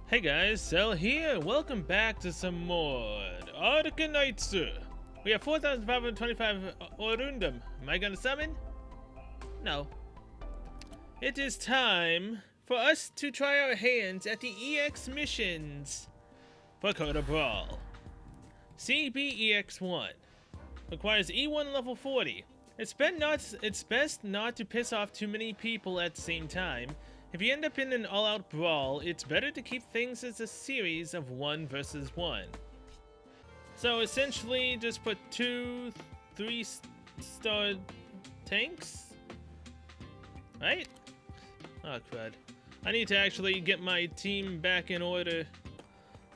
Hey guys, Cell here. Welcome back to some more Arknights. We have 4,525 Orundum. Am I gonna summon? No. It is time for us to try our hands at the EX missions for Brawl. CBEX1 requires E1 level 40. It's best not to piss off too many people at the same time. If you end up in an all-out brawl, it's better to keep things as a series of 1 versus 1. So essentially, just put 2 3-star tanks? Right? Oh crud. I need to actually get my team back in order.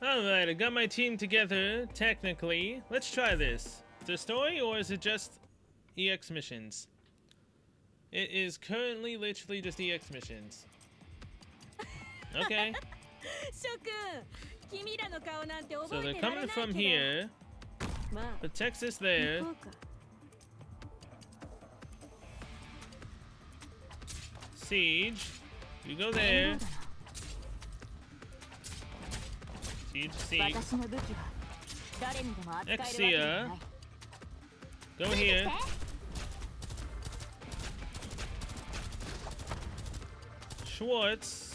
Alright, I got my team together, technically. Let's try this. Is it a story, or is it just EX missions? It is currently literally just EX missions. Okay. So they're coming from here. Put Texas there. Siege. You go there. Siege, Siege. Exia. Go here. Schwartz.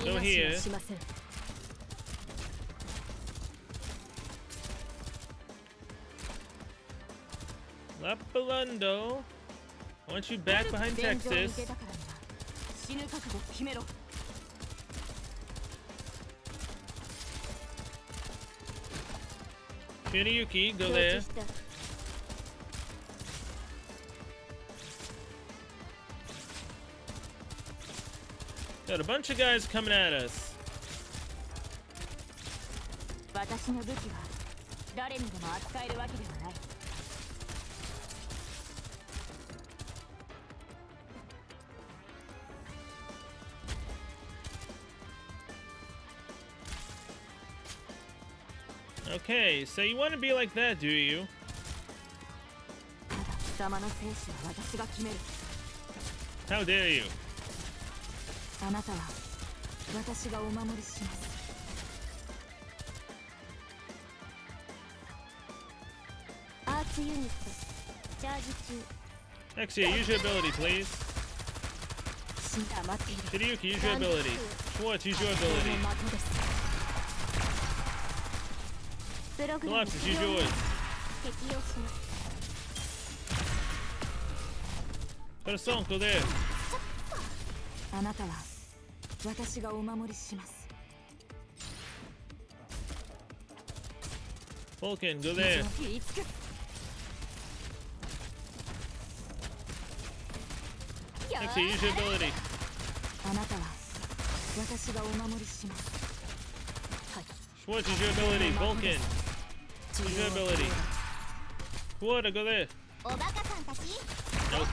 Go here. Lapalundo. I want you back behind Texas. Shiryuki, go there. Got a bunch of guys coming at us. Okay, so you want to be like that, do you? How dare you? Exia, use your ability, please. Shiryuki, use your ability. Schwartz, use your ability. Collapses, use yours. Put a song, go there. Vulcan, go there. Exia, use your ability. Schwartz, use your ability. Vulcan, use your ability. Kuwata, go there. Nope.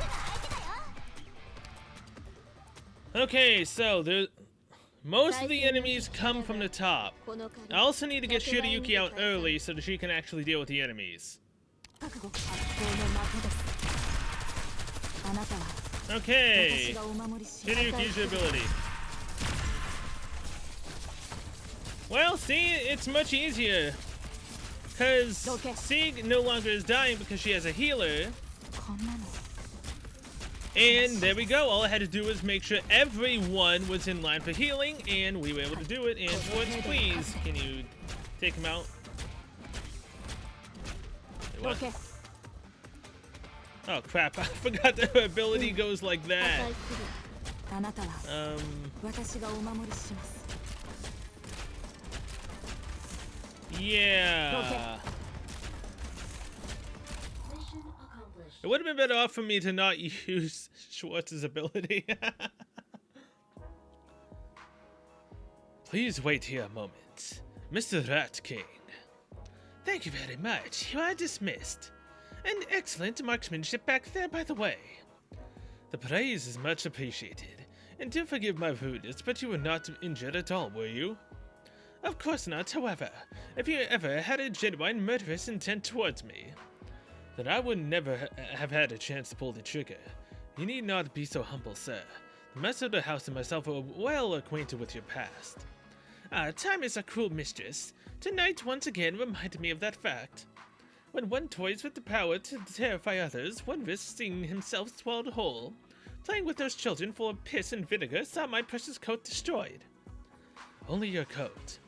Okay, so most of the enemies come from the top. I also need to get Shiryuki out early so that she can actually deal with the enemies. Okay, Shiryuki, use your ability. Well, see, it's much easier. Because Sieg no longer is dying because she has a healer. And there we go. All I had to do was make sure everyone was in line for healing, and we were able to do it. And Schwartz, please, can you take him out? Wait, what? Oh crap, I forgot that her ability goes like that. Yeah. It would have been better off for me to not use Schwartz's ability. Please wait here a moment. Mr. Rat King. Thank you very much. You are dismissed. And excellent marksmanship back there, by the way. The praise is much appreciated. And do forgive my rudeness, but you were not injured at all, were you? Of course not, however. If you ever had a genuine murderous intent towards me, then I would never have had a chance to pull the trigger. You need not be so humble, sir. The master of the house and myself are well acquainted with your past. Time is a cruel mistress. Tonight once again reminded me of that fact. When one toys with the power to terrify others, one risks seeing himself swallowed whole. Playing with those children full of piss and vinegar saw my precious coat destroyed. Only your coat.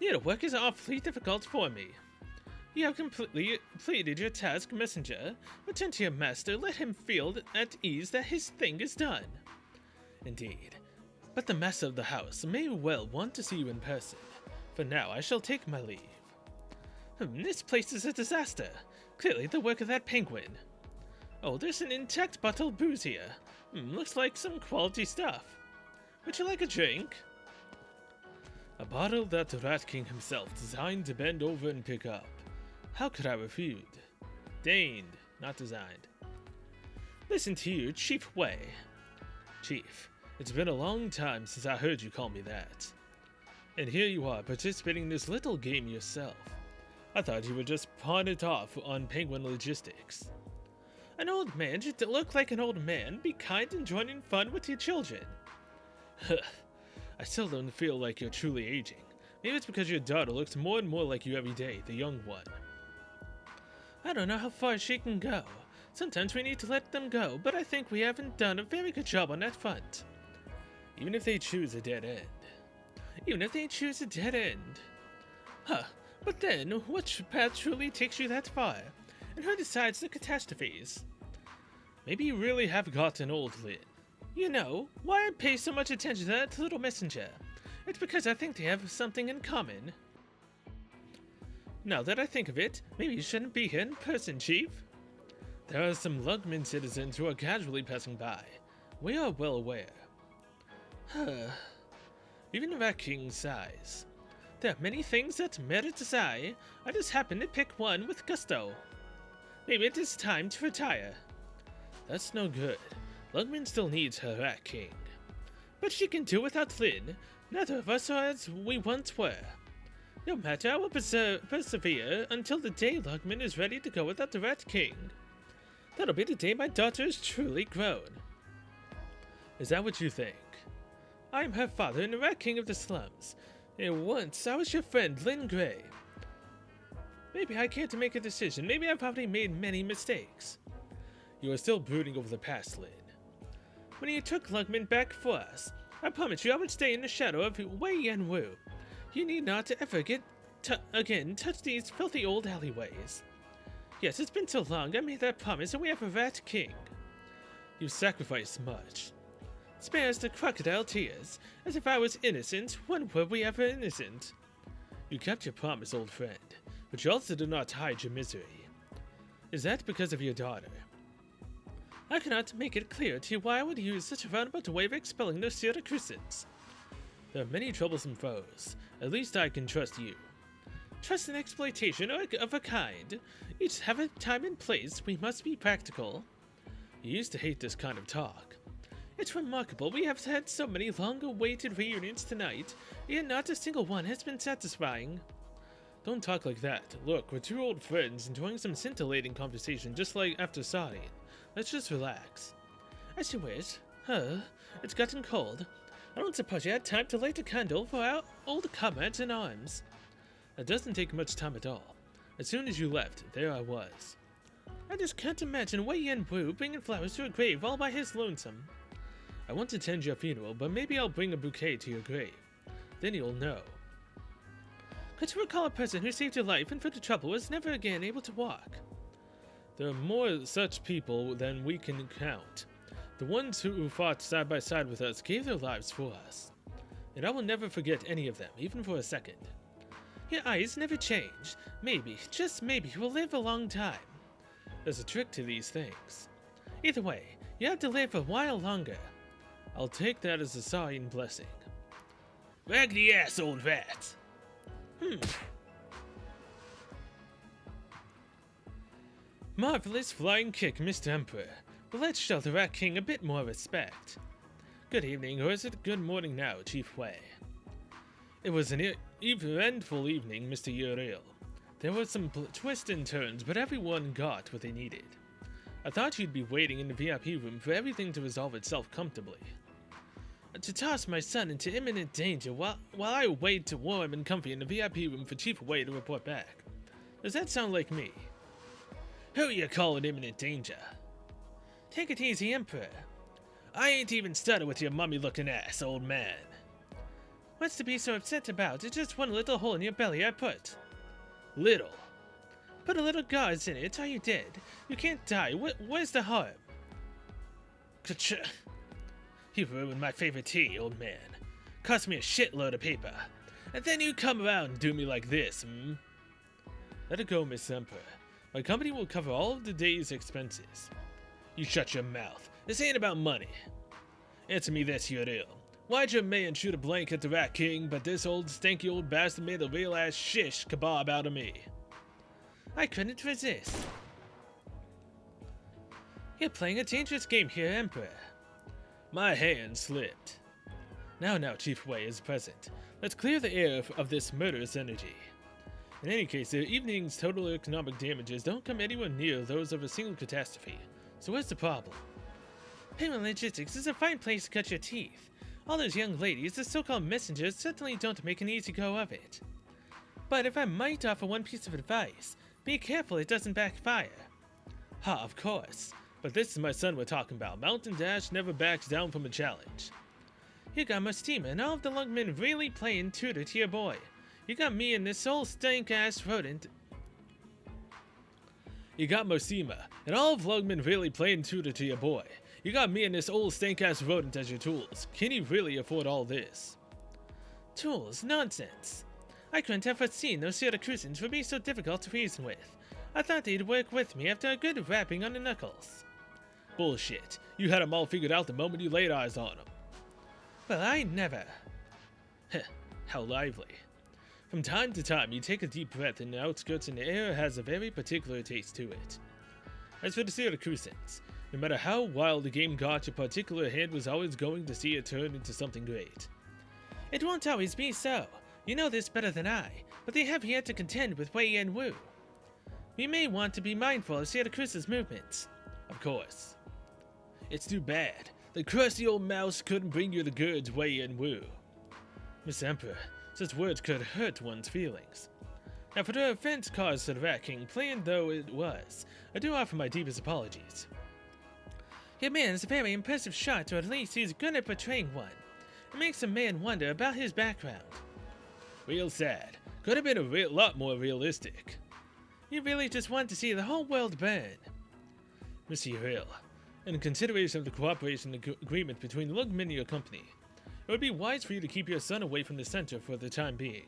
Your work is awfully difficult for me. You have completed your task, messenger. Return to your master, let him feel at ease that his thing is done. Indeed. But the master of the house may well want to see you in person. For now, I shall take my leave. This place is a disaster. Clearly the work of that penguin. Oh, there's an intact bottle of booze here. Looks like some quality stuff. Would you like a drink? A bottle that the Rat King himself designed to bend over and pick up. How could I refuse? Deigned, not designed. Listen to you, Chief Wei. Chief, it's been a long time since I heard you call me that. And here you are, participating in this little game yourself. I thought you would just pawn it off on Penguin Logistics. An old man should look like an old man, be kind and join in fun with your children. I still don't feel like you're truly aging. Maybe it's because your daughter looks more and more like you every day, the young one. I don't know how far she can go. Sometimes we need to let them go, but I think we haven't done a very good job on that front. Even if they choose a dead end. Even if they choose a dead end. But then, what path truly takes you that far? And who decides the catastrophes? Maybe you really have gotten old, Lin. You know, why I pay so much attention to that little messenger? It's because I think they have something in common. Now that I think of it, maybe you shouldn't be here in person, Chief. There are some Lugman citizens who are casually passing by. We are well aware. Even the Rat King's size. There are many things that merit a sigh. I just happened to pick one with gusto. Maybe it is time to retire. That's no good. Lugman still needs her Rat King. But she can do without Lin. Neither of us are as we once were. No matter, I will persevere until the day Lugman is ready to go without the Rat King. That'll be the day my daughter is truly grown. Is that what you think? I am her father and the Rat King of the slums. And once I was your friend, Lin Gray. Maybe I can't make a decision. Maybe I've already made many mistakes. You are still brooding over the past, Lin. When you took Lugman back for us, I promised you I would stay in the shadow of Wei Yanwu. You need not ever again touch these filthy old alleyways. Yes, it's been so long, I made that promise, and we have a Rat King. You sacrificed much. Spare us the crocodile tears, as if I was innocent. When were we ever innocent? You kept your promise, old friend, but you also did not hide your misery. Is that because of your daughter? I cannot make it clear to you why I would use such a roundabout way of expelling those Syracusans. There are many troublesome foes. At least I can trust you. Trust and exploitation are of a kind. Each have a time and place. We must be practical. You used to hate this kind of talk. It's remarkable we have had so many long-awaited reunions tonight, yet not a single one has been satisfying. Don't talk like that. Look, we're two old friends enjoying some scintillating conversation just like after sardine. Let's just relax. As you wish. It's gotten cold. I don't suppose you had time to light a candle for our old comrades in arms. It doesn't take much time at all. As soon as you left, there I was. I just can't imagine Wei Yanwu bringing flowers to a grave all by his lonesome. I want to attend your funeral, but maybe I'll bring a bouquet to your grave. Then you'll know. Could you recall a person who saved your life and for the trouble was never again able to walk? There are more such people than we can count. The ones who fought side by side with us gave their lives for us. And I will never forget any of them, even for a second. Your eyes never change. Maybe, just maybe, we'll live a long time. There's a trick to these things. Either way, you have to live a while longer. I'll take that as a sign blessing. Wag the ass, old rat! Marvelous flying kick, Mr. Emperor. But let's show the Rat King a bit more respect. Good evening, or is it good morning now, Chief Wei? It was an eventful evening, Mr. Uriel. There were some twists and turns, but everyone got what they needed. I thought you'd be waiting in the VIP room for everything to resolve itself comfortably. To toss my son into imminent danger while I wait to warm and comfy in the VIP room for Chief Wei to report back. Does that sound like me? Who you calling imminent danger? Take it easy, Emperor. I ain't even started with your mummy-looking ass, old man. What's to be so upset about? It's just one little hole in your belly I put. Little? Put a little gauze in it, are you dead? You can't die. Where's the harm? Ka-cha. You ruined my favorite tea, old man. Cost me a shitload of paper. And then you come around and do me like this, hmm? Let it go, Miss Emperor. My company will cover all of the day's expenses. You shut your mouth. This ain't about money. Answer me this, you ill. Why'd your man shoot a blank at the Rat King, but this old stanky old bastard made a real-ass shish kebab out of me? I couldn't resist. You're playing a dangerous game here, Emperor. My hand slipped. Now, Chief Wei is present. Let's clear the air of this murderous energy. In any case, the evening's total economic damages don't come anywhere near those of a single catastrophe. So where's the problem? Payment logistics is a fine place to cut your teeth. All those young ladies, the so-called messengers, certainly don't make an easy go of it. But if I might offer one piece of advice, be careful it doesn't backfire. Ha, of course. But this is my son we're talking about. Mountain Dash never backs down from a challenge. You got Mustima and all of the lungmen really playing tutor to your boy. You got me and this old stank-ass rodent. You got Mosima and all of Lugman really playing tutor to your boy. You got me and this old stank-ass rodent as your tools. Can you really afford all this? Tools? Nonsense. I couldn't have foreseen those Syracusans would be so difficult to reason with. I thought they'd work with me after a good rapping on the knuckles. Bullshit. You had them all figured out the moment you laid eyes on them. Well, I never. Heh, how lively. From time to time, you take a deep breath in the outskirts and the air has a very particular taste to it. As for the Syracusans, no matter how wild the game got, your particular hand was always going to see it turn into something great. It won't always be so. You know this better than I, but they have yet to contend with Wei and Wu. We may want to be mindful of Syracus's movements. Of course. It's too bad. The crusty old mouse couldn't bring you the goods, Wei and Wu. Miss Emperor, such words could hurt one's feelings. Now for the offense caused to the Rat King, planned though it was, I do offer my deepest apologies. Your man is a very impressive shot, or at least he's good at portraying one. It makes a man wonder about his background. Real sad. Could have been a lot more realistic. You really just want to see the whole world burn. Monsieur Hill, in consideration of the cooperation agreement between Lugman and your company, it would be wise for you to keep your son away from the center for the time being.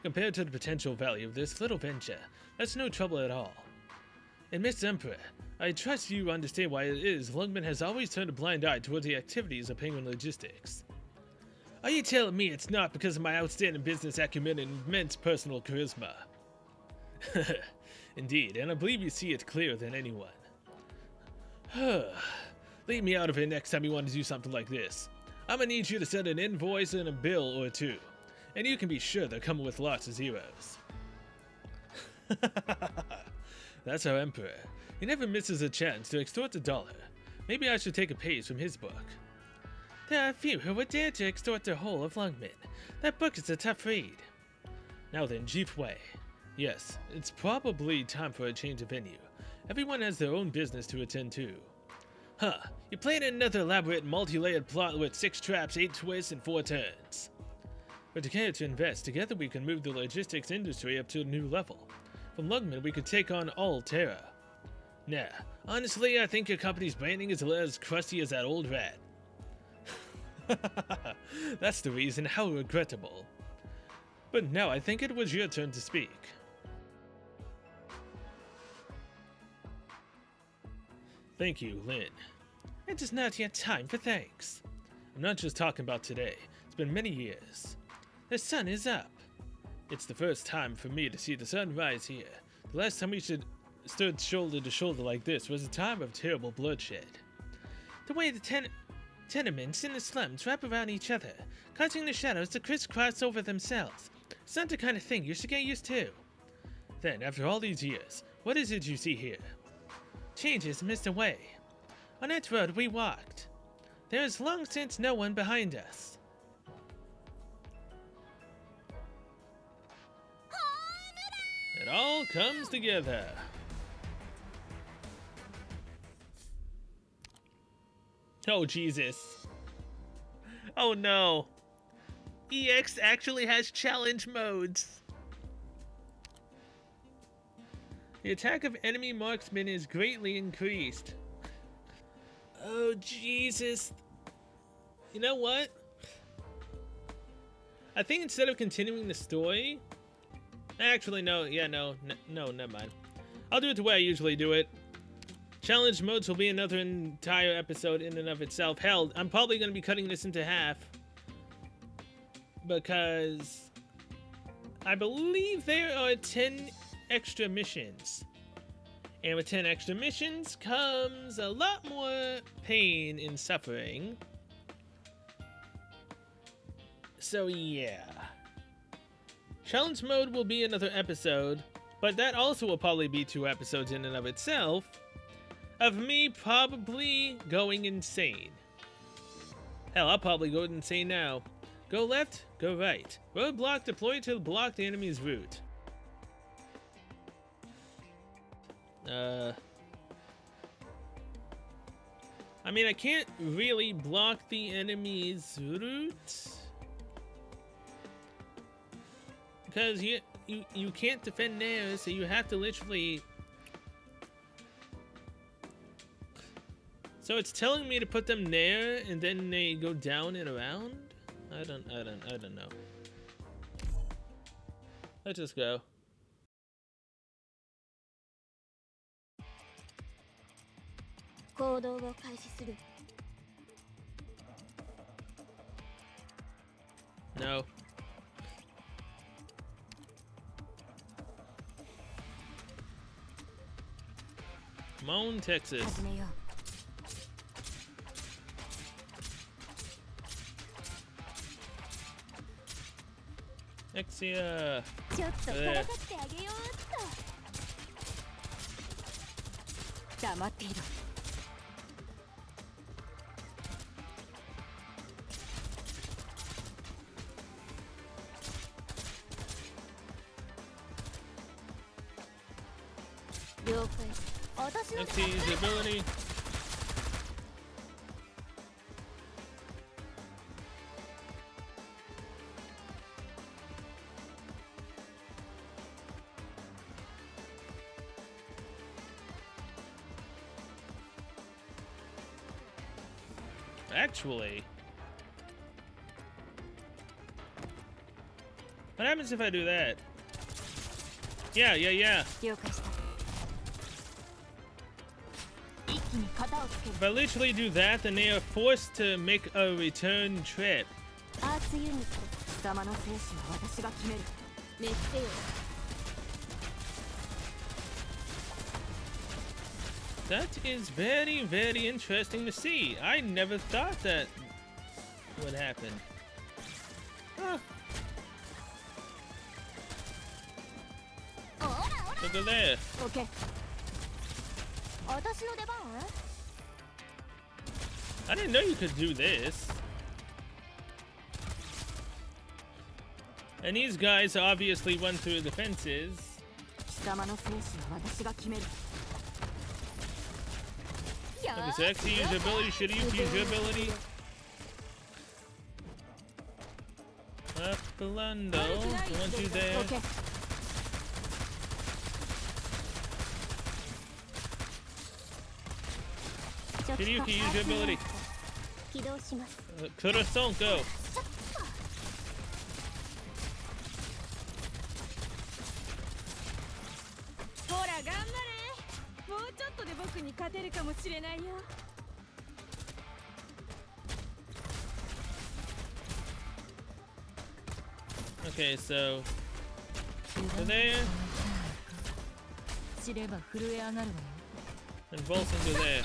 Compared to the potential value of this little venture, that's no trouble at all. And Miss Emperor, I trust you understand why it is Lugman has always turned a blind eye towards the activities of Penguin Logistics. Are you telling me it's not because of my outstanding business acumen and immense personal charisma? Indeed, and I believe you see it clearer than anyone. Leave me out of it next time you want to do something like this. I'm gonna need you to send an invoice and a bill or two. And you can be sure they're coming with lots of zeros. That's our Emperor. He never misses a chance to extort a dollar. Maybe I should take a page from his book. There are few who would dare to extort the whole of Lungmen. That book is a tough read. Now then, Chief Wei. Yes, it's probably time for a change of venue. Everyone has their own business to attend to. Huh, you played another elaborate multi-layered plot with 6 traps, 8 twists, and 4 turns. But to care to invest, together we can move the logistics industry up to a new level. From Lugman, we could take on all Terra. Nah, honestly, I think your company's branding is as crusty as that old rat. That's the reason. How regrettable. But now I think it was your turn to speak. Thank you, Lin. It is not yet time for thanks. I'm not just talking about today. It's been many years. The sun is up. It's the first time for me to see the sun rise here. The last time we stood shoulder to shoulder like this was a time of terrible bloodshed. The way the tenements in the slums wrap around each other, causing the shadows to crisscross over themselves. It's not the kind of thing you should get used to. Then, after all these years, what is it you see here? Changes missed away. On that road we walked. There is long since no one behind us. It all comes together. Oh, Jesus. Oh, no. EX actually has challenge modes. The attack of enemy marksmen is greatly increased. Oh, Jesus. You know what? I think instead of continuing the story... Actually, no. Yeah, no, never mind. I'll do it the way I usually do it. Challenge modes will be another entire episode in and of itself. Hell, I'm probably going to be cutting this into half. Because I believe there are 10 extra missions. And with 10 extra missions comes a lot more pain and suffering. So yeah. Challenge mode will be another episode, but that also will probably be 2 episodes in and of itself. Of me probably going insane. Hell, I'll probably go insane now. Go left, go right. Roadblock deployed to block the enemy's route. I mean, I can't really block the enemy's route. Because you can't defend there, so you have to literally... So it's telling me to put them there, and then they go down and around? I don't know. Let's just go. No. Come on, Texas. Exia. There. Exia's ability. Actually, what happens if I do that? Yeah. If I literally do that, then they are forced to make a return trip. That is very, very interesting to see. I never thought that would happen. Huh. Look at there. Okay. I didn't know you could do this. And these guys obviously run through the fences. Okay, so X use your ability, should you use your ability? Appalando, I want you there. Okay. Should you use your ability? Corazon, go! Okay, so there, and Volson go there.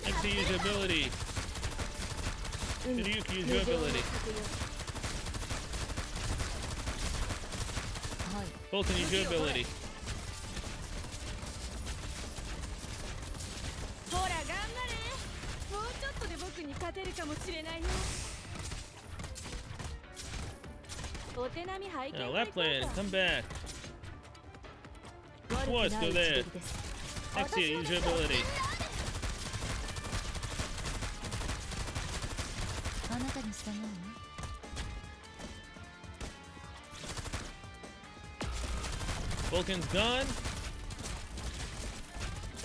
Next to use your ability. Ryuki, use your ability. Vulcan, use your ability. Now, Lapland, come back. Schwartz, go there. Exia, use your ability. Vulcan's gone.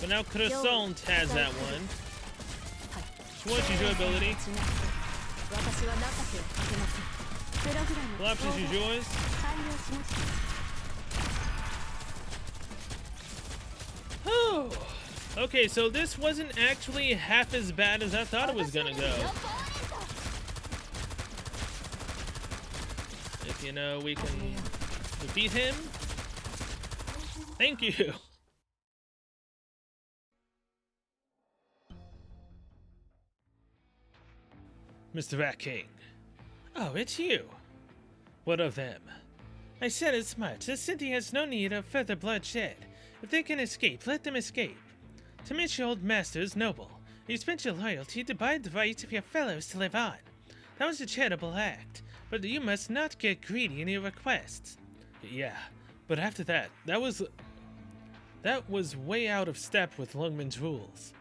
But now Crossroads has that one. Schwartz, use your ability. Collapses, use yours. Oh. Okay, so this wasn't actually half as bad as I thought it was gonna go. If you know we can defeat him. Thank you. Mr. Rat King. Oh, it's you. What of them? I said as much. The city has no need of further bloodshed. If they can escape, let them escape. To meet your old master is noble. You spent your loyalty to buy the rights of your fellows to live on. That was a charitable act, but you must not get greedy in your requests. Yeah, but after that, that was way out of step with Lungman's rules.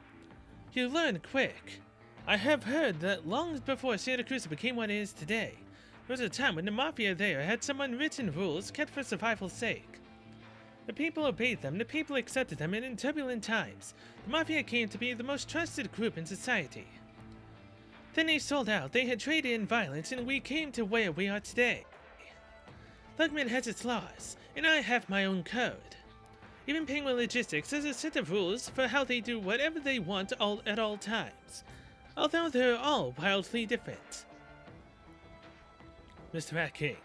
You learn quick. I have heard that long before Santa Cruz became what it is today, there was a time when the Mafia there had some unwritten rules kept for survival's sake. The people obeyed them, the people accepted them, and in turbulent times, the Mafia came to be the most trusted group in society. Then they sold out, they had traded in violence, and we came to where we are today. Lugman has its laws, and I have my own code. Even Penguin Logistics has a set of rules for how they do whatever they want at all times, although they're all wildly different. Mr. Rat King,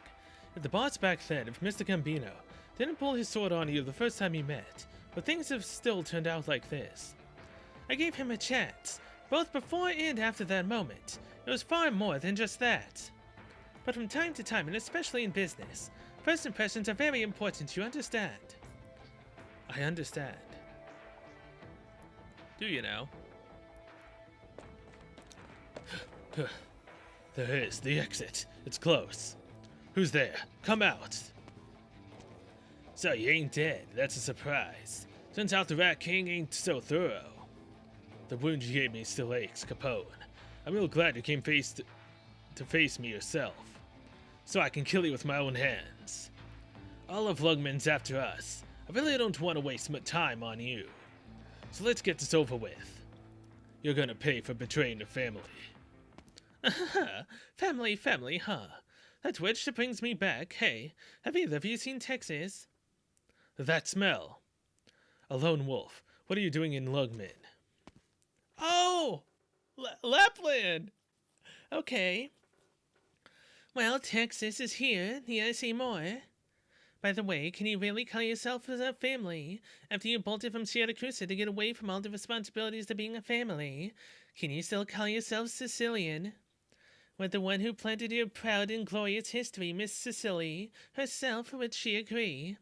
if the boss back then, if Mr. Gambino, didn't pull his sword on you the first time you met, but things have still turned out like this. I gave him a chance, both before and after that moment. It was far more than just that. But from time to time, and especially in business, first impressions are very important, you understand? I understand. Do you now? There is the exit. It's close. Who's there? Come out. So you ain't dead. That's a surprise. Turns out the Rat King ain't so thorough. The wound you gave me still aches, Capone. I'm real glad you came to face me yourself, so I can kill you with my own hands. All of Lugman's after us. I really don't want to waste my time on you. So let's get this over with. You're gonna pay for betraying the family. Family, huh? That witch that brings me back. Hey, have either of you seen Texas? That smell. A lone wolf. What are you doing in Lugman? Oh! Lapland! Okay. Well, Texas is here. Need I say more? By the way, can you really call yourself a family after you bolted from Sierra Cruz to get away from all the responsibilities of being a family? Can you still call yourself Sicilian? With the one who planted your proud and glorious history, Miss Cicely, herself, would she agree?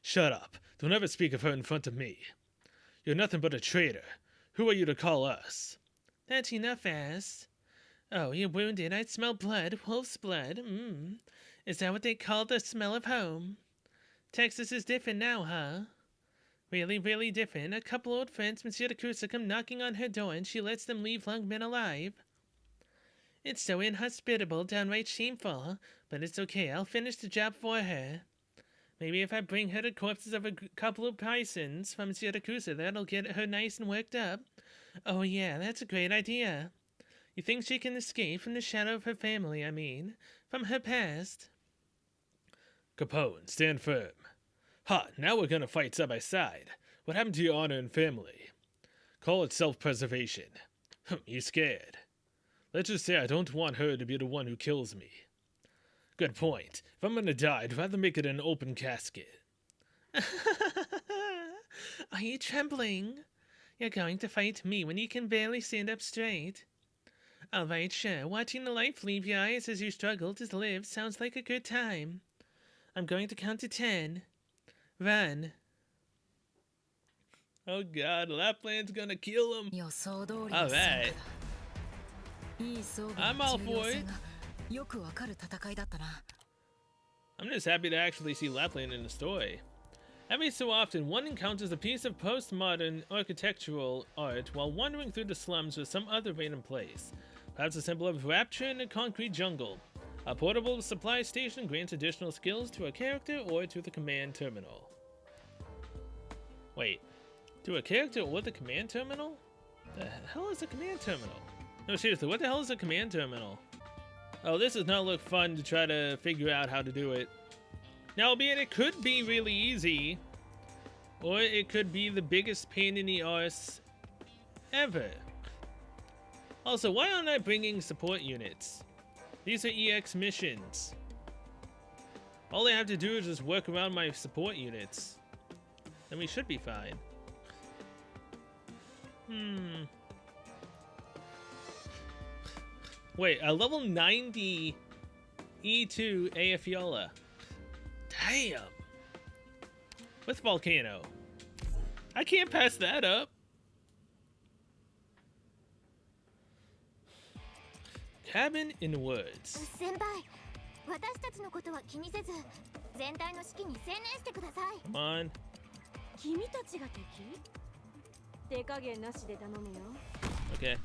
Shut up. Don't ever speak of her in front of me. You're nothing but a traitor. Who are you to call us? That's enough, ass. Oh, you're wounded. I smell blood. Wolf's blood. Is that what they call the smell of home? Texas is different now, huh? Really, really different. A couple old friends, Monsieur de Cruz, come knocking on her door and she lets them leave Lungmen alive. It's so inhospitable, downright shameful, but it's okay. I'll finish the job for her. Maybe if I bring her the corpses of a couple of Pisons from Monsieur de Cruz, that'll get her nice and worked up. Oh yeah, that's a great idea. You think she can escape from the shadow of her family, I mean, from her past? Capone, stand firm. Ha, now we're gonna fight side by side. What happened to your honor and family? Call it self-preservation. You scared? Let's just say I don't want her to be the one who kills me. Good point. If I'm gonna die, I'd rather make it an open casket. Are you trembling? You're going to fight me when you can barely stand up straight. All right, sure. Watching the life leave your eyes as you struggle to live sounds like a good time. I'm going to count to 10. Run. Oh god, Lapland's gonna kill him. Alright. I'm all for it. I'm just happy to actually see Lapland in the story. Every so often, one encounters a piece of postmodern architectural art while wandering through the slums or some other random place. Perhaps a symbol of rapture in a concrete jungle. A portable supply station grants additional skills to a character or to the command terminal. Wait, to a character or the command terminal? The hell is a command terminal? No, seriously, what the hell is a command terminal? Oh, this does not look fun to try to figure out how to do it. Now, albeit it could be really easy, or it could be the biggest pain in the arse ever. Also, why aren't I bringing support units? These are EX missions. All I have to do is just work around my support units. Then we should be fine. Wait, a level 90 E2 Aefiola. Damn! With Volcano. I can't pass that up. Cabin in the Woods. Come on. Okay.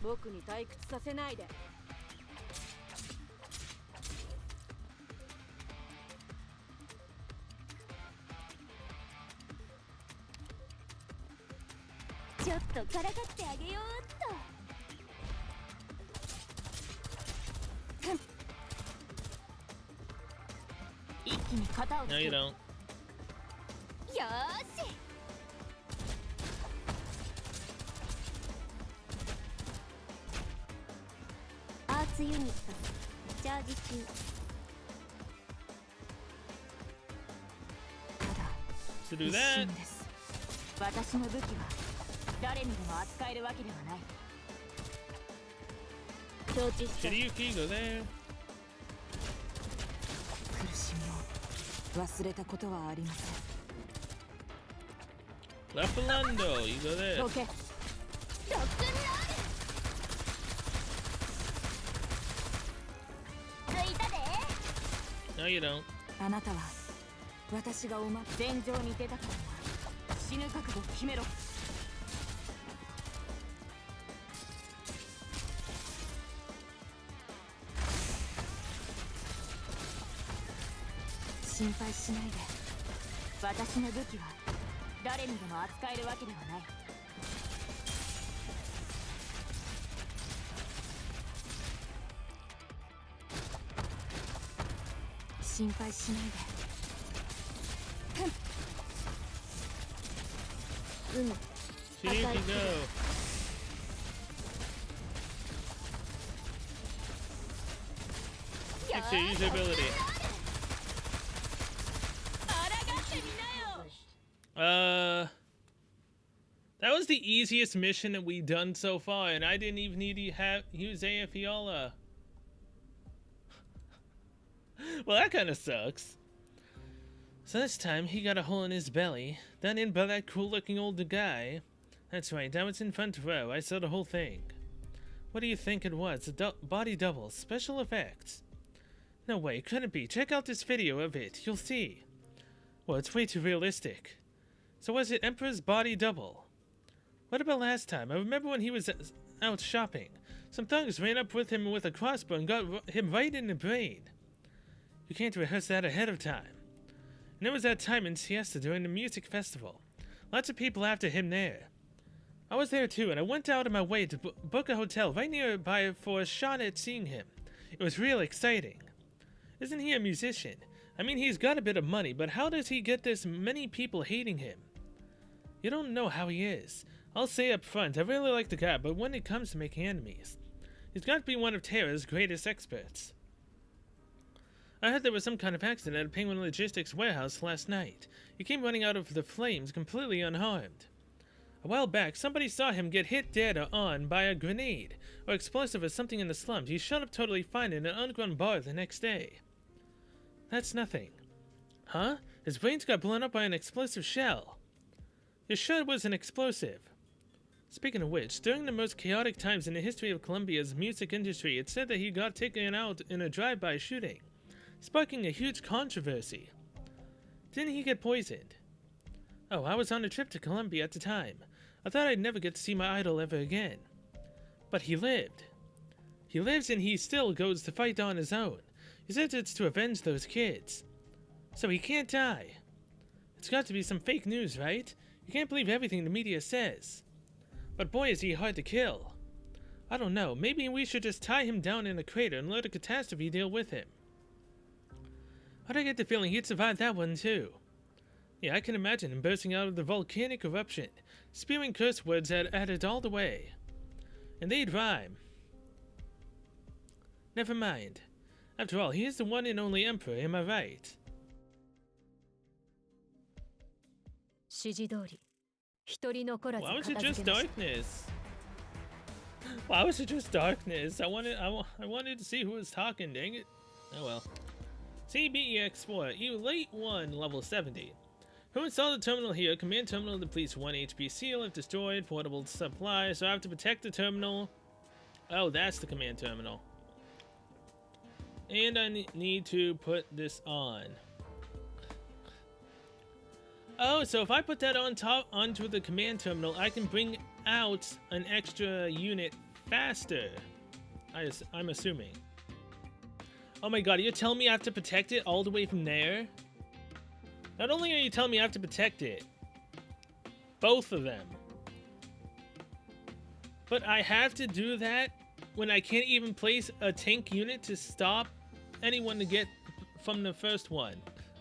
No, you don't. To do that. Shiryuki, go there. Lapalando, you go there. No, you don't. Shiryuki, go. Actually, use your ability. That was the easiest mission that we've done so far, and I didn't even need to use Aefiola. Well, that kind of sucks. So this time, he got a hole in his belly, done in by that cool-looking older guy. That's right, that was in front row. I saw the whole thing. What do you think it was? A body double, special effects. No way, couldn't be. Check out this video of it. You'll see. Well, it's way too realistic. So was it Emperor's body double? What about last time? I remember when he was out shopping. Some thugs ran up with him with a crossbow and got him right in the brain. You can't rehearse that ahead of time. And there was that time in Siesta during the music festival. Lots of people after him there. I was there too, and I went out of my way to book a hotel right nearby for a shot at seeing him. It was real exciting. Isn't he a musician? I mean, he's got a bit of money, but how does he get this many people hating him? You don't know how he is. I'll say up front, I really like the guy, but when it comes to making enemies, he's got to be one of Terra's greatest experts. I heard there was some kind of accident at a Penguin Logistics warehouse last night. He came running out of the flames completely unharmed. A while back, somebody saw him get hit dead on by a grenade or explosive or something in the slums. He showed up totally fine in an underground bar the next day. That's nothing. Huh? His brains got blown up by an explosive shell. His shell was an explosive. Speaking of which, during the most chaotic times in the history of Colombia's music industry, it's said that he got taken out in a drive-by shooting, sparking a huge controversy. Didn't he get poisoned? Oh, I was on a trip to Colombia at the time. I thought I'd never get to see my idol ever again. But he lived. He lives and he still goes to fight on his own. He says it's to avenge those kids. So he can't die. It's got to be some fake news, right? You can't believe everything the media says. But boy, is he hard to kill. I don't know, maybe we should just tie him down in a crater and let a catastrophe deal with him. How'd I get the feeling he'd survive that one too? Yeah, I can imagine him bursting out of the volcanic eruption, spewing curse words at it all the way. And they'd rhyme. Never mind. After all, he is the one and only emperor, am I right? Why was it just darkness? Why was it just darkness? I wanted to see who was talking, dang it. Oh well. CBEX4, Elite 1, level 70. Who installed the terminal here? Command terminal depletes 1 HP seal if destroyed. Portable supply, so I have to protect the terminal. Oh, that's the command terminal. And I need to put this on. Oh, so if I put that onto the command terminal, I can bring out an extra unit faster. I'm assuming. Oh my god, you're telling me I have to protect it all the way from there? Not only are you telling me I have to protect it, both of them, but I have to do that when I can't even place a tank unit to stop anyone to get from the first one.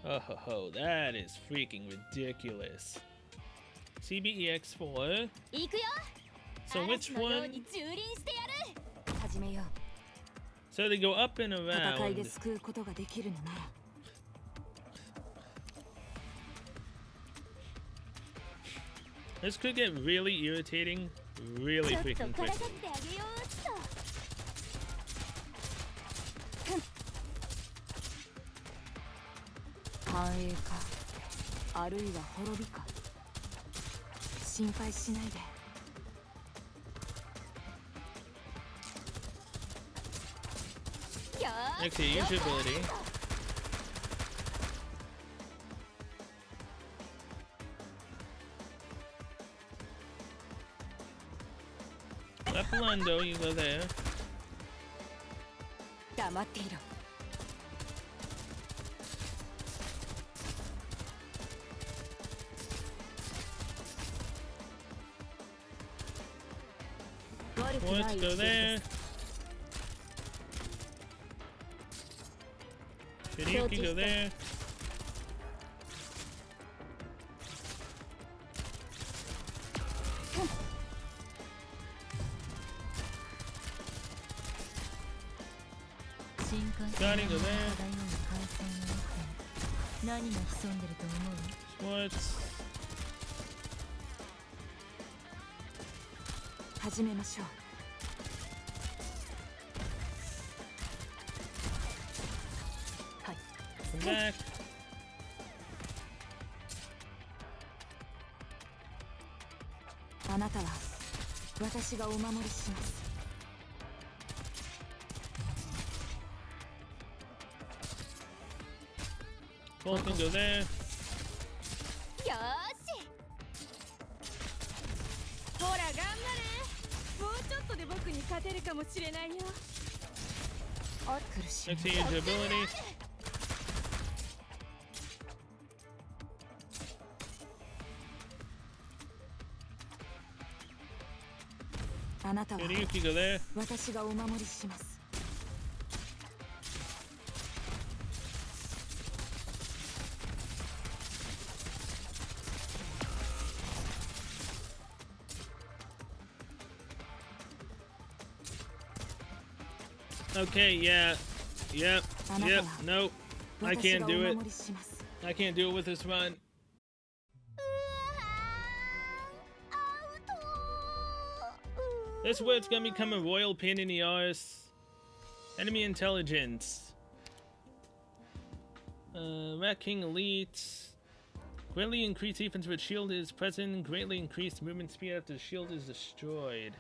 Oh ho ho, that is freaking ridiculous. CBEX4. So which one? So they go up and around. This could get really irritating really freaking quickly. Okay, use your ability. Left Lando, you go there. Let's go there. Hiryuki, go there. Guarding, go there. What? Come back. Both can go there. Next to use your ability. Hiryuki, go there. Okay, yeah. Yep. Nope. I can't do it. I can't do it with this run. This word's gonna become a royal pain in the arse. Enemy intelligence. Rat King Elite. Greatly increased defense when shield is present. Greatly increased movement speed after the shield is destroyed.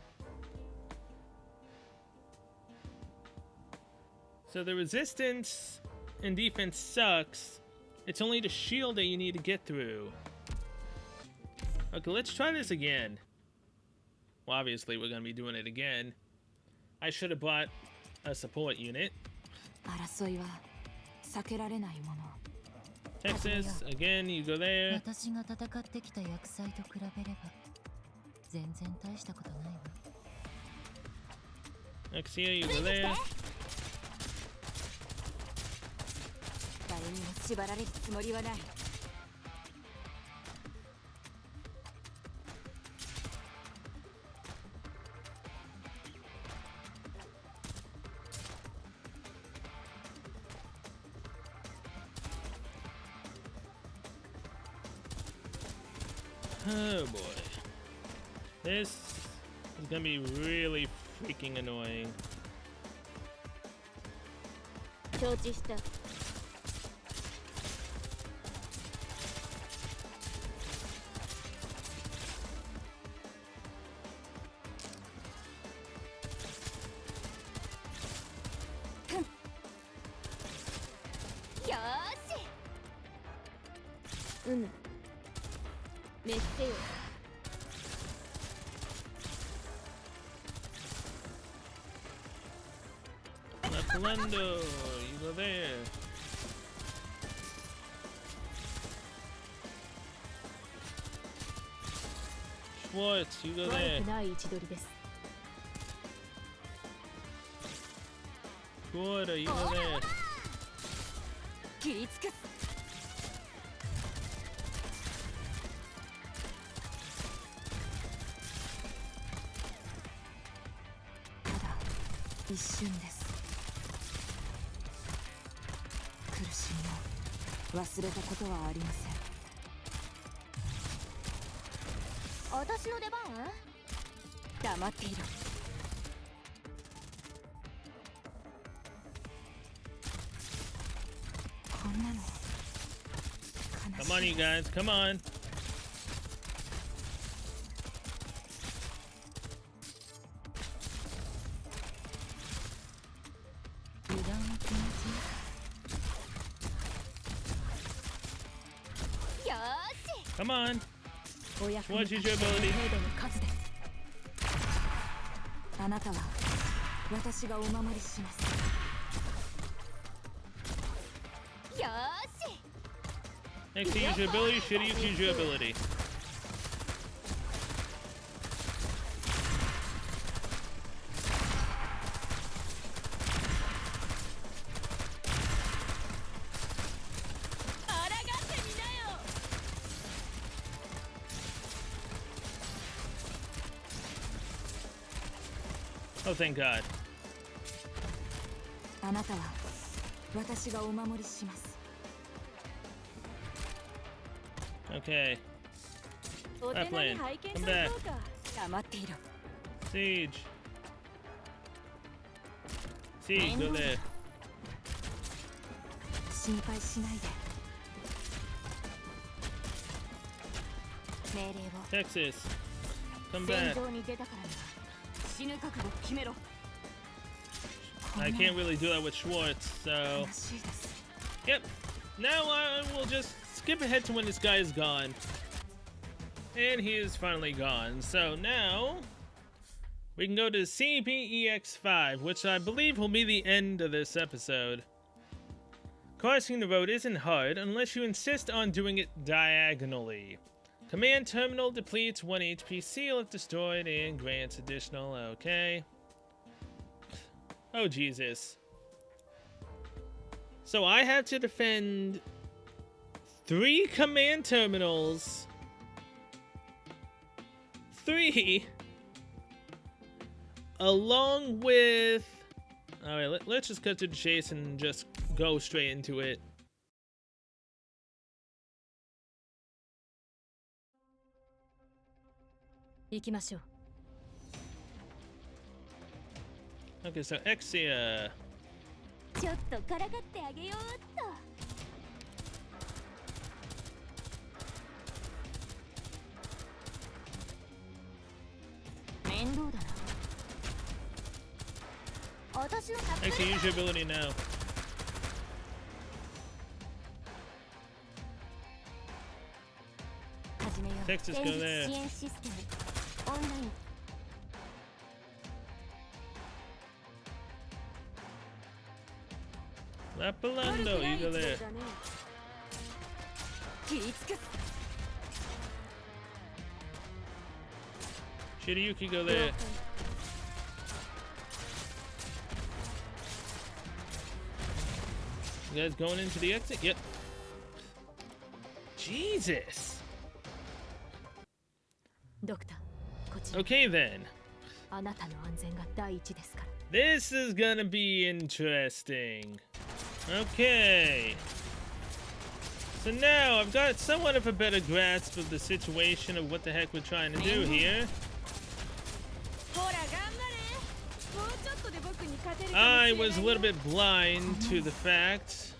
So the resistance and defense sucks. It's only the shield that you need to get through. Okay, let's try this again. Well, obviously we're gonna be doing it again. I should have bought a support unit. Texas, again, you go there. Exia, you go there. Oh boy. This is gonna be really freaking annoying. Lando, you go there. Schwartz, you go there. Quarter, you go there. Come on, you guys, come on. Come on. What's your ability? Next to use your ability, should you use your ability? Oh, thank God. Okay. Left lane. Come back. Siege. Siege, go there. Texas. Come back. I can't really do that with Schwartz, so... Yep. Now I will just skip ahead to when this guy is gone. And he is finally gone. So now... we can go to CBEX5, which I believe will be the end of this episode. Crossing the road isn't hard unless you insist on doing it diagonally. Command terminal depletes 1 HP seal if destroyed and grants additional, okay. Oh, Jesus. So I have to defend 3 command terminals. 3. Along with... Alright, let's just cut to the chase and just go straight into it. Okay, so Exia. Actually, use your ability now. Texas, go there. Lapalando, you go there. Shiryuki, go there. You guys going into the exit? Yep. Jesus. Okay then. This is gonna be interesting. Okay. So now I've got somewhat of a better grasp of the situation of what the heck we're trying to do here. I was a little bit blind to the fact,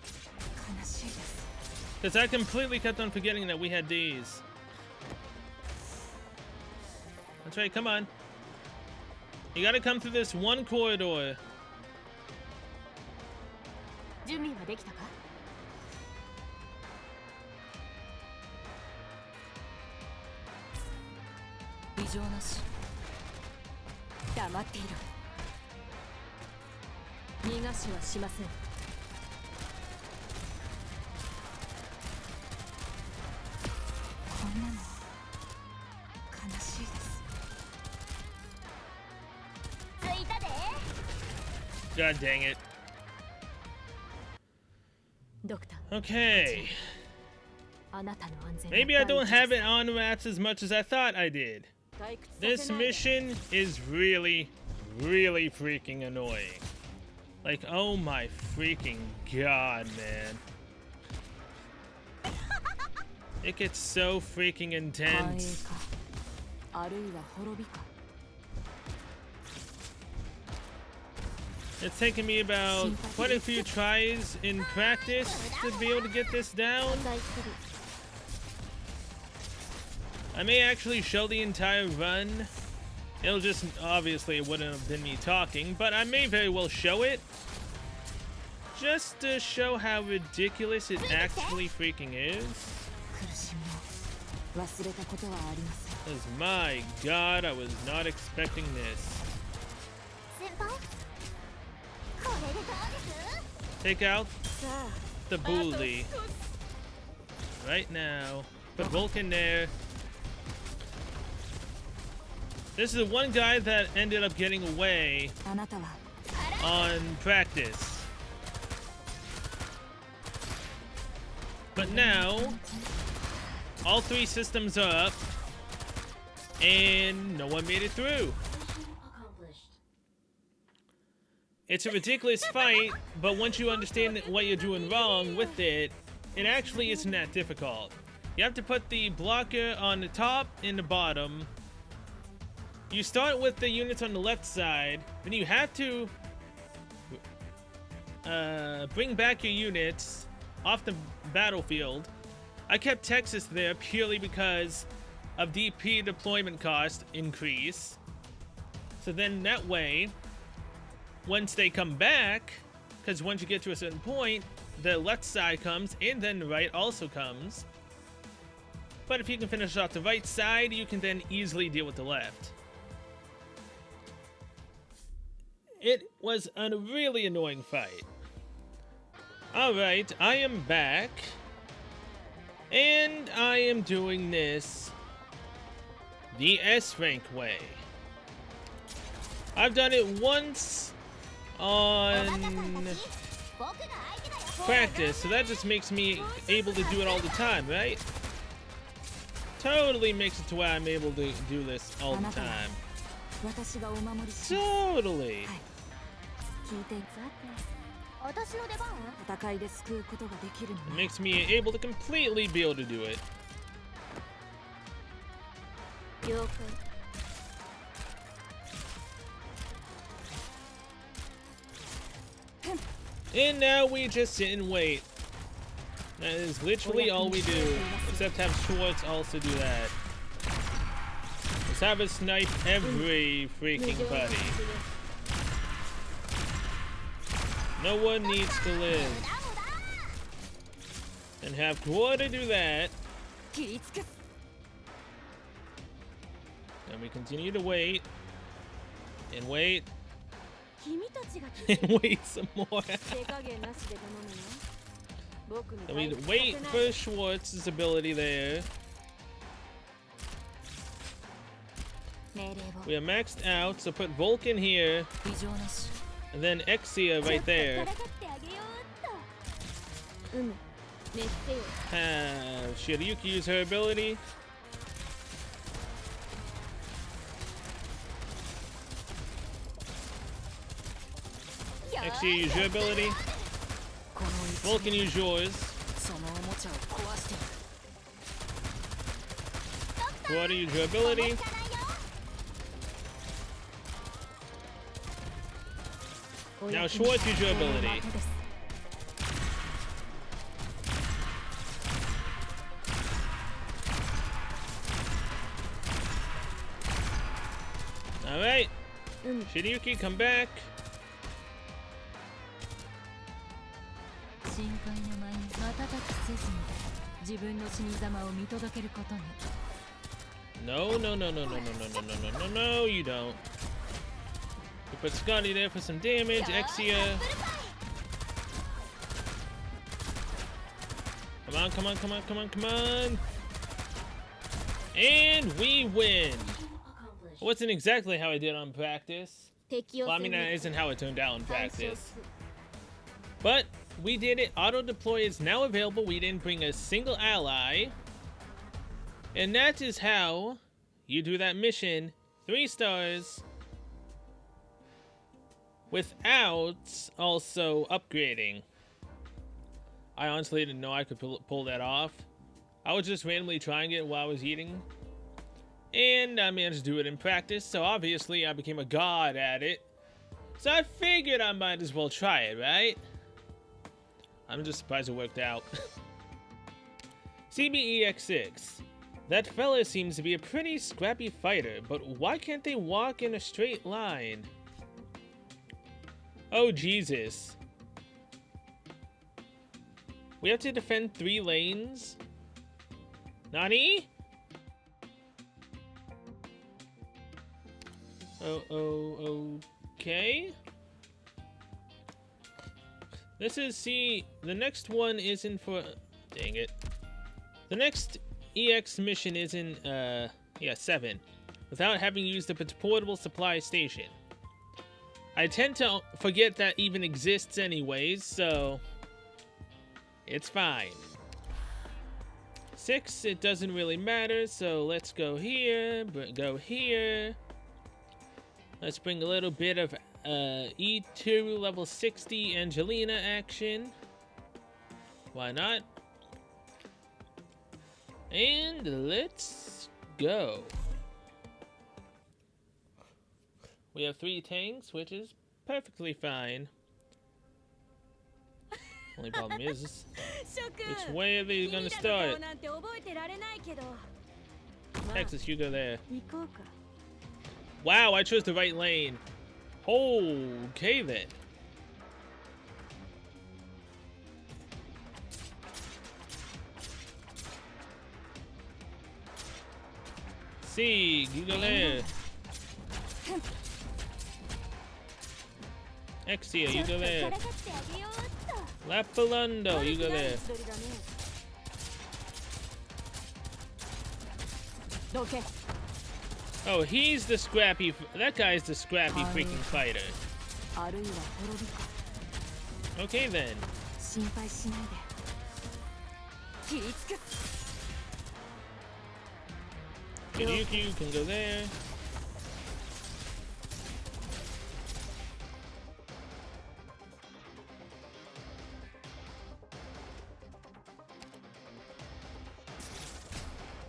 because I completely kept on forgetting that we had these. That's right, come on. You gotta come through this one corridor. God dang it. Okay. Maybe I don't have it on wraps as much as I thought I did. This mission is really, really freaking annoying. Like, oh my freaking god, man. It gets so freaking intense. It's taken me about quite a few tries in practice to be able to get this down. I may actually show the entire run. It'll just, obviously it wouldn't have been me talking, but I may very well show it. Just to show how ridiculous it actually freaking is. Because my god, I was not expecting this. Take out the bully. Right now. Put Vulcan there. This is the one guy that ended up getting away on practice. But now, all three systems are up, and no one made it through. It's a ridiculous fight, but once you understand what you're doing wrong with it, it actually isn't that difficult. You have to put the blocker on the top and the bottom. You start with the units on the left side, then you have to bring back your units off the battlefield. I kept Texas there purely because of DP deployment cost increase. So then that way, once they come back, because once you get to a certain point, the left side comes and then the right also comes. But if you can finish off the right side, you can then easily deal with the left. It was a really annoying fight. Alright, I am back. And I am doing this the S rank way. I've done it once on practice, so that just makes me able to do it all the time, right? Totally makes it to where I'm able to do this all the time. Totally. It makes me able to completely be able to do it. And now we just sit and wait. That is literally all we do, except have Schwartz also do that. Just have us snipe every freaking buddy. No one needs to live. And have Quarter do that. And we continue to wait. And wait. And wait some more. And we wait for Schwartz's ability there. We are maxed out, so put Vulcan here. And then Exia right there. Have Shiryuki use her ability. Exia, use your ability. Vulcan, use yours. Quarter, use your ability. Now Schwartz, use your ability. Alright. Shiryuki, come back. No, no, no, no, no, no, no, no, no, no, no, you don't. You put Scotty there for some damage. Exia. Come on, come on, come on, come on, come on. And we win. It wasn't exactly how I did on practice. Well, I mean, that isn't how it turned out in practice. But we did it. Auto deploy is now available. We didn't bring a single ally. And that is how you do that mission. 3 stars. Without also upgrading. I honestly didn't know I could pull that off. I was just randomly trying it while I was eating. And I managed to do it in practice, so obviously I became a god at it. So I figured I might as well try it, right? I'm just surprised it worked out. CBEX6. That fella seems to be a pretty scrappy fighter, but why can't they walk in a straight line? Oh, Jesus. We have to defend 3 lanes? Nani? Okay. This is, see, the next one isn't for, dang it. The next EX mission is in, 7. Without having used a portable supply station. I tend to forget that even exists anyways, so it's fine. 6, it doesn't really matter, so let's go here, go here. Let's bring a little bit of E2 level 60 Angelina action. Why not? And let's go. We have 3 tanks, which is perfectly fine. Only problem is, which way are they gonna start? Texas, you go there. Wow, I chose the right lane. Okay then. See, you go there. Exia, you go there. Lapalando, you go there. Oh, he's the scrappy. That guy's the scrappy freaking fighter. Okay then. Kiryuki can go there.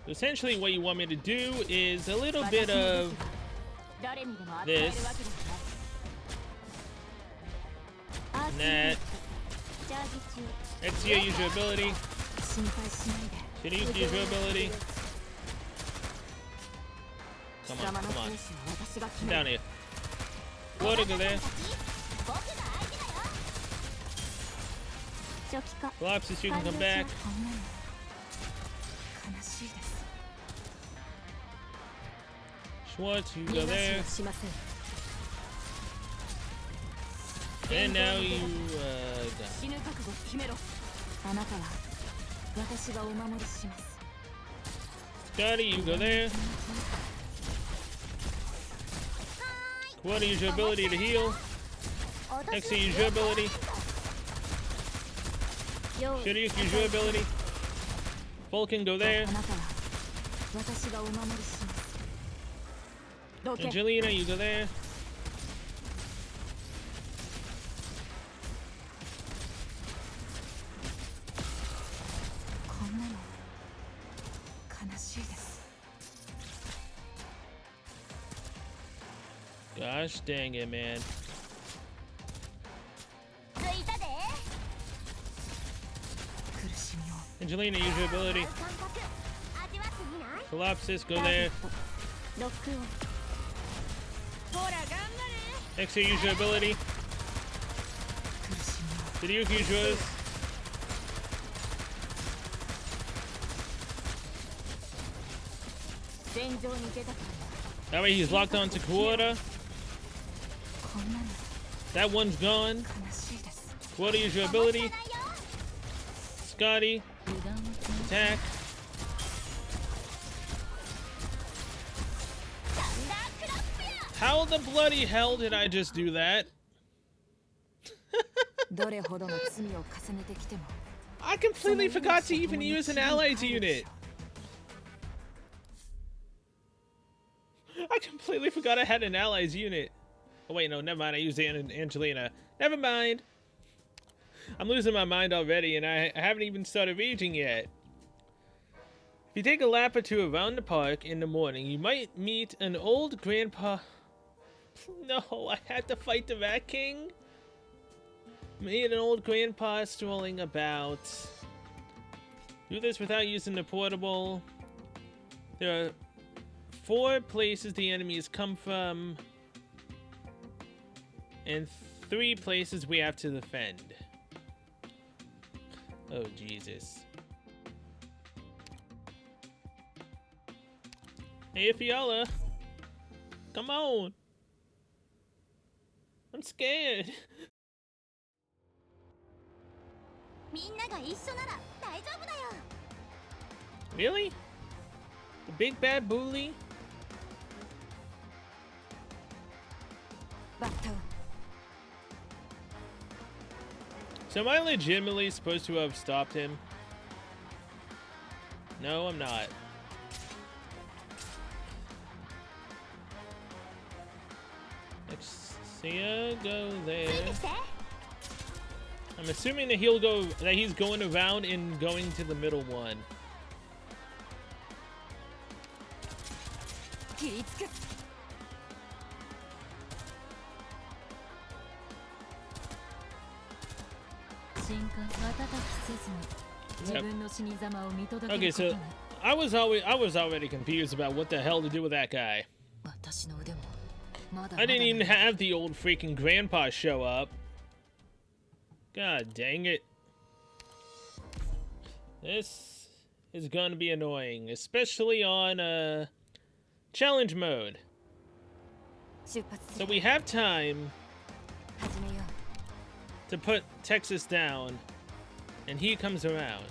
Essentially, what you want me to do is a little bit of this, and that. Exia, use your ability. Shiryuki, use your ability. Come on, come on. Down here. Water, go there. Collapses, you can come back. Schwartz, you go there. And now you, Scotty, you go there. Quota, use your ability to heal. Exit, use your ability. Shiryu, use your ability. Vulcan, go there. Angelina, you go there. Gosh dang it, man. Angelina, use your ability. Collapses, go there. Exit, use your ability. Shiryu, use yours. That way he's locked onto Quota. That one's gone. Quota, use your ability. Scotty, attack. How the bloody hell did I just do that? I completely forgot to even use an allies unit. I completely forgot I had an allies unit. Oh wait, no, never mind. I used Angelina. Never mind. I'm losing my mind already, and I haven't even started raging yet. If you take a lap or two around the park in the morning, you might meet an old grandpa. No, I had to fight the Rat King. Meet an old grandpa strolling about. Do this without using the portable. There are 4 places the enemies come from, and 3 places we have to defend. Oh, Jesus. Hey, Fiala. Come on. I'm scared. Really? The big bad bully? So am I legitimately supposed to have stopped him? No, I'm not. Exia, go there. I'm assuming that he's going around and going to the middle one. Yep. Okay, so I was already confused about what the hell to do with that guy. I didn't even have the old freaking grandpa show up. God dang it. This is gonna be annoying, especially on challenge mode. So we have time to put Texas down, and he comes around.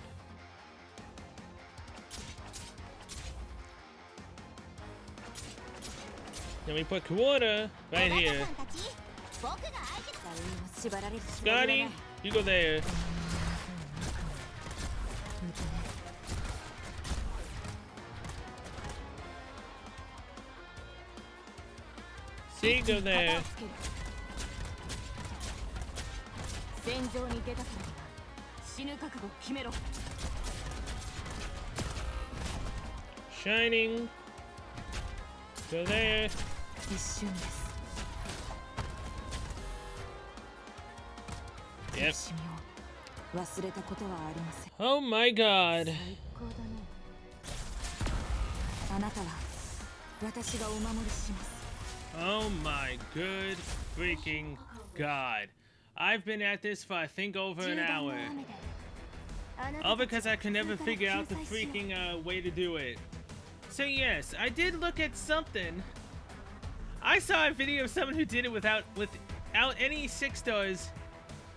Then we put Kuwata right here. Scotty, you go there. See, go there. Shining. Go there. Yep. Oh my god. Oh my good freaking god. I've been at this for I think over an hour. All because I can never figure out the freaking way to do it. So yes, I did look at something. I saw a video of someone who did it without any 6 stars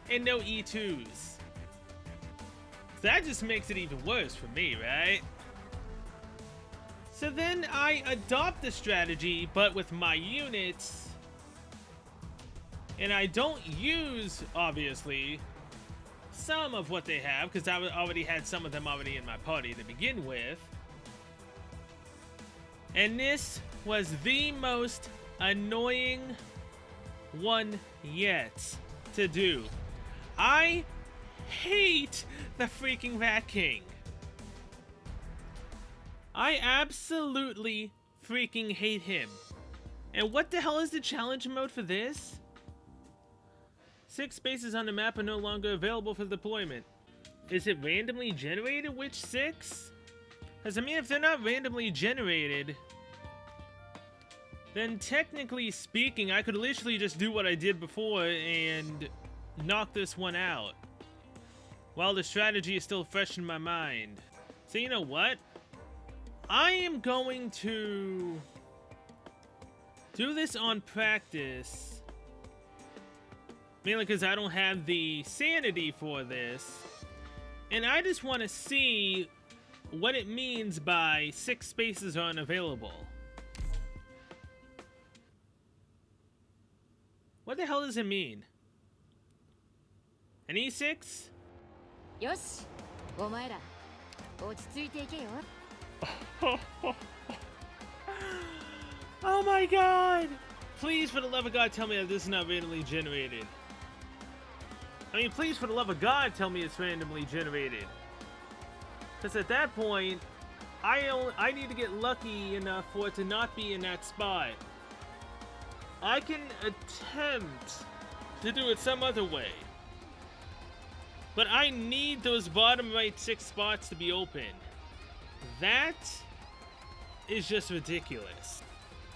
and no E2s. That just makes it even worse for me, right? So then I adopt the strategy, but with my units, and I don't use, obviously, some of what they have, because I already had some of them already in my party to begin with. And this was the most annoying one yet to do. I hate the freaking Rat King. I absolutely freaking hate him. And what the hell is the challenge mode for this? 6 spaces on the map are no longer available for deployment. Is it randomly generated? Which 6? Because I mean, if they're not randomly generated, then technically speaking, I could literally just do what I did before and knock this one out, while the strategy is still fresh in my mind. So you know what? I am going to do this on practice, mainly because I don't have the sanity for this, and I just want to see what it means by 6 spaces are unavailable. What the hell does it mean? An E6? Yosh, omae ra, ochitsuite ike yo. Oh my god! Please, for the love of God, tell me that this is not randomly generated. I mean, please, for the love of God, tell me it's randomly generated. Because at that point, I need to get lucky enough for it to not be in that spot. I can attempt to do it some other way, but I need those bottom right 6 spots to be open. That is just ridiculous.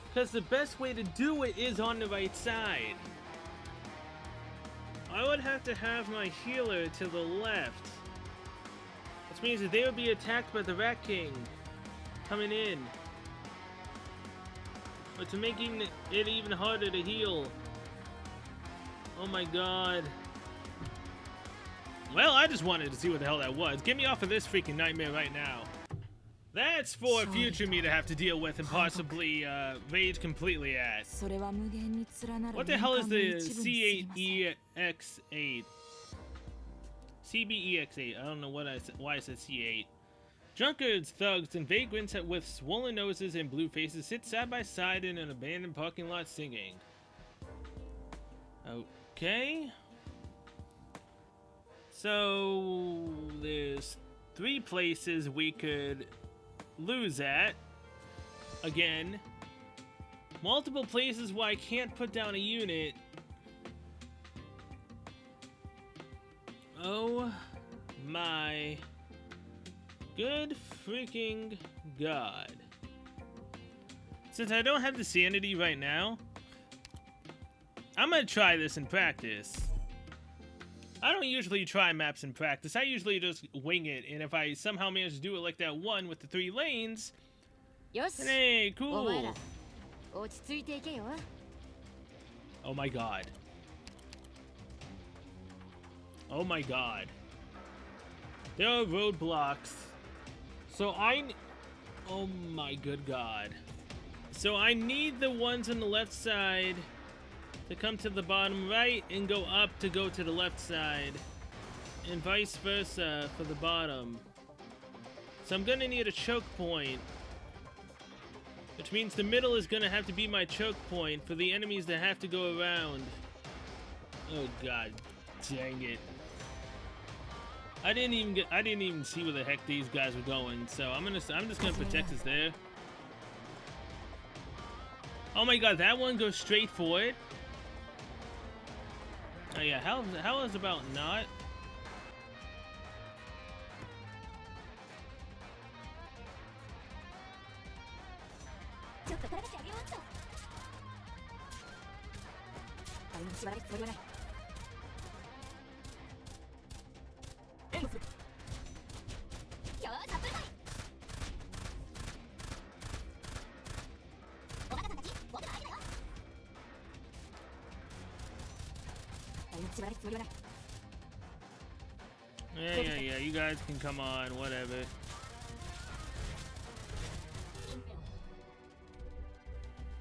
Because the best way to do it is on the right side. I would have to have my healer to the left, which means that they would be attacked by the Rat King coming in, which is making it even harder to heal. Oh my god. Well, I just wanted to see what the hell that was. Get me off of this freaking nightmare right now. That's for future me to have to deal with and possibly rage completely at. What the hell is the C8EX8? CBEX8. I don't know why I said C8. Drunkards, thugs, and vagrants with swollen noses and blue faces sit side by side in an abandoned parking lot singing. Okay. So there's 3 places we could lose at. Again, multiple places where I can't put down a unit. Oh my good freaking god. Since I don't have the sanity right now, I'm gonna try this in practice. I don't usually try maps in practice. I usually just wing it, and if I somehow manage to do it like that one with the 3 lanes, then hey, cool. Oh my god. Oh my god. There are roadblocks. So oh my good god. So I need the ones on the left side to come to the bottom right and go up to go to the left side, and vice versa for the bottom. So I'm gonna need a choke point, which means the middle is gonna have to be my choke point for the enemies that have to go around. Oh god dang it. I didn't even see where the heck these guys were going, so I'm just gonna protect us there. Oh my god, that one goes straight for it. Oh yeah, how is about not? Yeah, you guys can come on, whatever.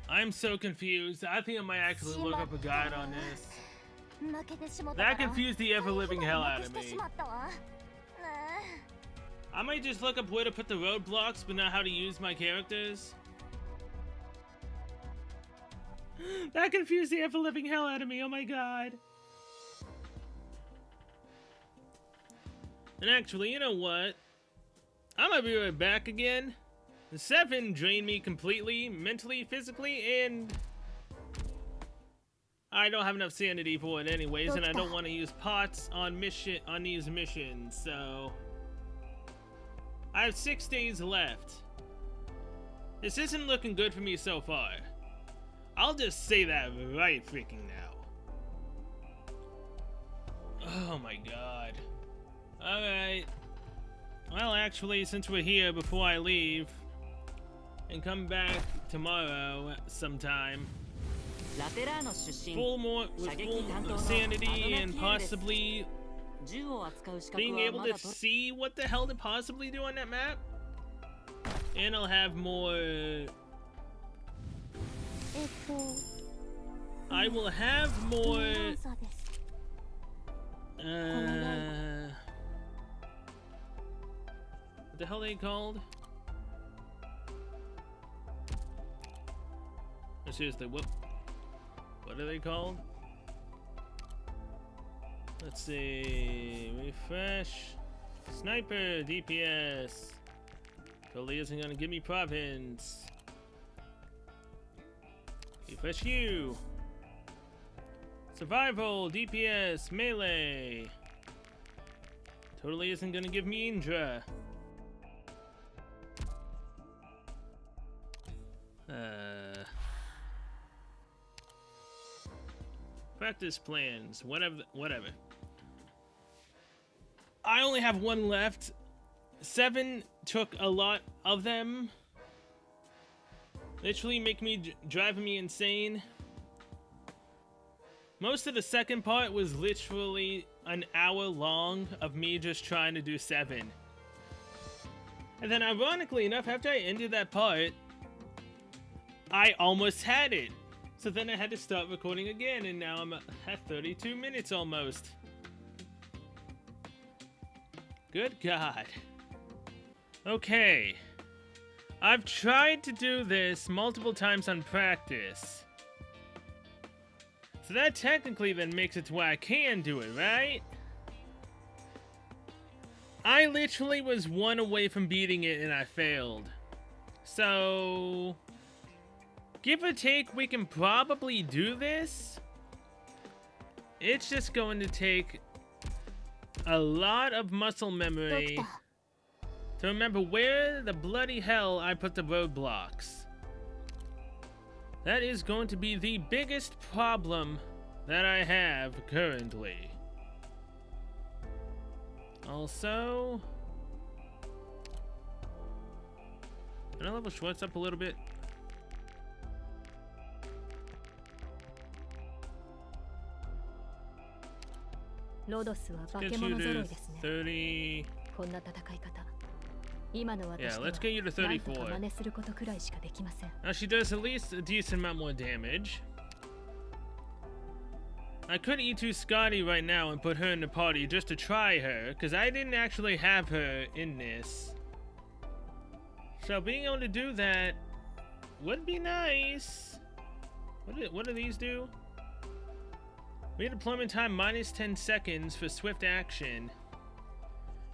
I'm so confused. I think I might actually look up a guide on this. That confused the ever-living hell out of me. I might just look up where to put the roadblocks, but not how to use my characters. That confused the ever-living hell out of me, oh my god. And actually, you know what? I'm gonna be right back again. The 7 drained me completely, mentally, physically, and I don't have enough sanity for it anyways, and I don't want to use pots on these missions, so I have 6 days left. This isn't looking good for me so far. I'll just say that right freaking now. Oh my god. Alright. Well, actually, since we're here before I leave and come back tomorrow sometime, with full sanity and possibly being able to see what the hell to possibly do on that map, and I'll have more. I will have more. What the hell are they called? Seriously, what are they called? Let's see. Refresh. Sniper DPS. Totally isn't gonna give me province. Refresh you. Survival DPS melee. Totally isn't gonna give me Indra. Practice plans, whatever. I only have 1 left. 7 took a lot of them. Literally driving me insane. Most of the second part was literally an hour long of me just trying to do 7. And then ironically enough, after I ended that part, I almost had it. So then I had to start recording again, and now I'm at 32 minutes almost. Good God. Okay. I've tried to do this multiple times on practice. So that technically then makes it to where I can do it, right? I literally was 1 away from beating it and I failed. So give or take, we can probably do this. It's just going to take a lot of muscle memory to remember where the bloody hell I put the roadblocks. That is going to be the biggest problem that I have currently. Also, can I level Schwartz up a little bit? Get you to 30. Yeah, let's get you to 34. Now she does at least a decent amount more damage. I could E2 Scotty right now and put her in the party just to try her, because I didn't actually have her in this. So being able to do that would be nice. What do these do? Redeployment time minus 10 seconds for swift action.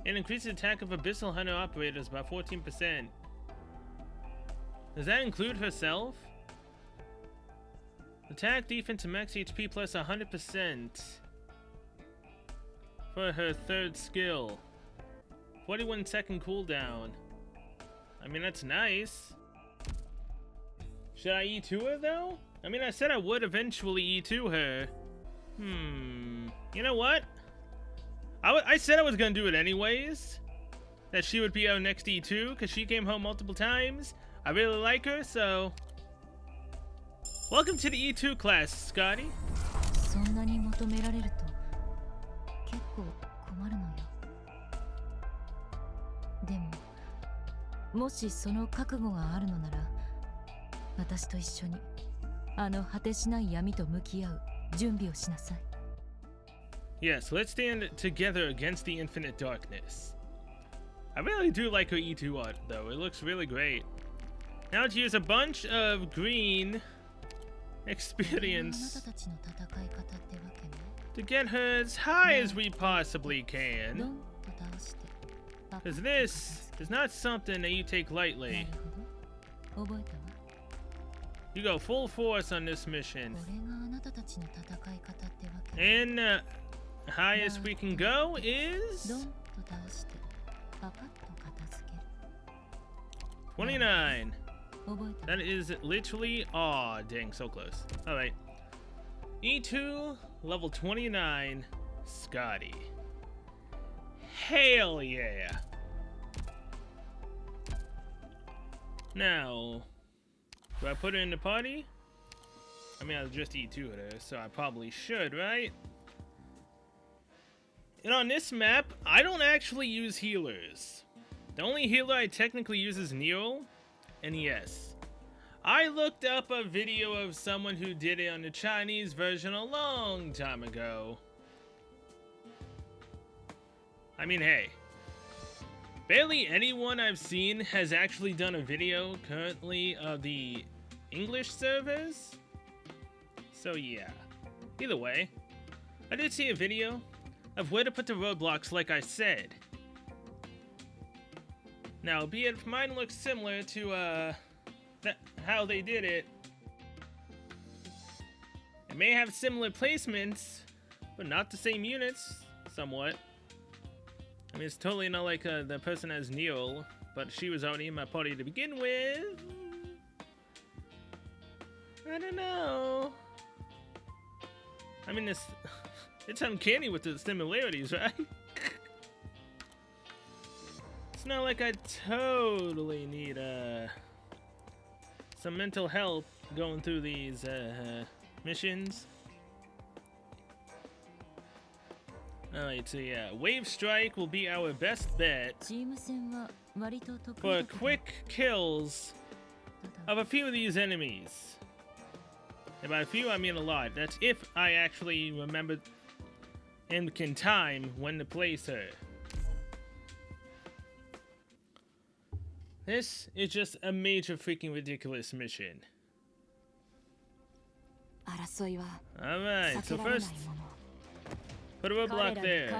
And increases attack of Abyssal Hunter operators by 14%. Does that include herself? Attack, defense, and max HP plus 100% for her 3rd skill. 41-second cooldown. I mean, that's nice. Should I E2 her though? I mean, I said I would eventually E2 her. You know what? I said I was gonna do it anyways. That she would be our next E2 because she came home multiple times. I really like her, so welcome to the E2 class, Scotty. そんなに求められると結構困るのよ。でも、もしその覚悟があるのなら、私と一緒にあの果てしない闇と向き合う準備をしなさい。Yes, let's stand together against the infinite darkness. I really do like her E2 art, though. It looks really great. Now to use a bunch of green experience to get her as high as we possibly can. Because this is not something that you take lightly. You go full force on this mission. And highest we can go is 29. That is literally, aw, dang, so close. Alright. E2, level 29, Scotty. Hell yeah. Now, do I put her in the party? I mean, I'll just E2 her, so I probably should, right? And on this map, I don't actually use healers. The only healer I technically use is Neo. And yes, I looked up a video of someone who did it on the Chinese version a long time ago. I mean, hey, barely anyone I've seen has actually done a video currently of the English servers. So yeah, either way, I did see a video of where to put the roadblocks like I said. Now, be it mine looks similar to how they did it. It may have similar placements, but not the same units, somewhat. I mean, it's totally not like the person as Neil, but she was already in my party to begin with. I don't know. I mean, it's uncanny with the similarities, right? It's not like I totally need some mental help going through these missions. Alright, so yeah, Wave Strike will be our best bet for quick kills of a few of these enemies. And by a few, I mean a lot. That's if I actually remember and can time when to place her. This is just a major freaking ridiculous mission. Alright, so first, put a roadblock there.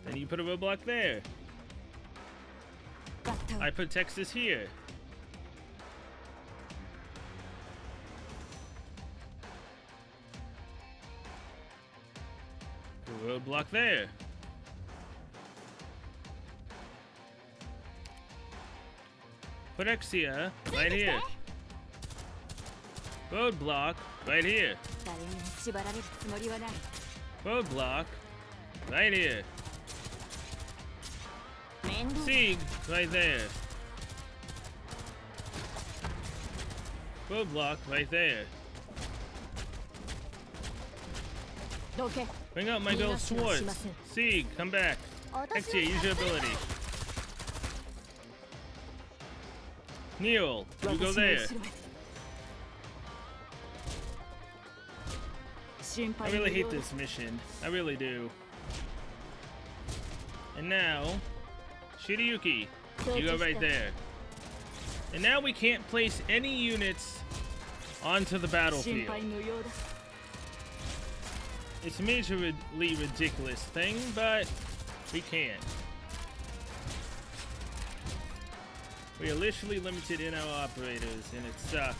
Then you put a roadblock there. I put Texas here. Roadblock there. Put Exia right here. Roadblock right here. Roadblock right here. Sieg right there. Roadblock right there. Bring out my gold swords. Sieg, come back. Exia, use your ability. Neil, you go there. I really hate this mission. I really do. And now, Shirayuki, you go right there. And now we can't place any units onto the battlefield. It's a majorly ridiculous thing, but we can. We are literally limited in our operators, and it sucks.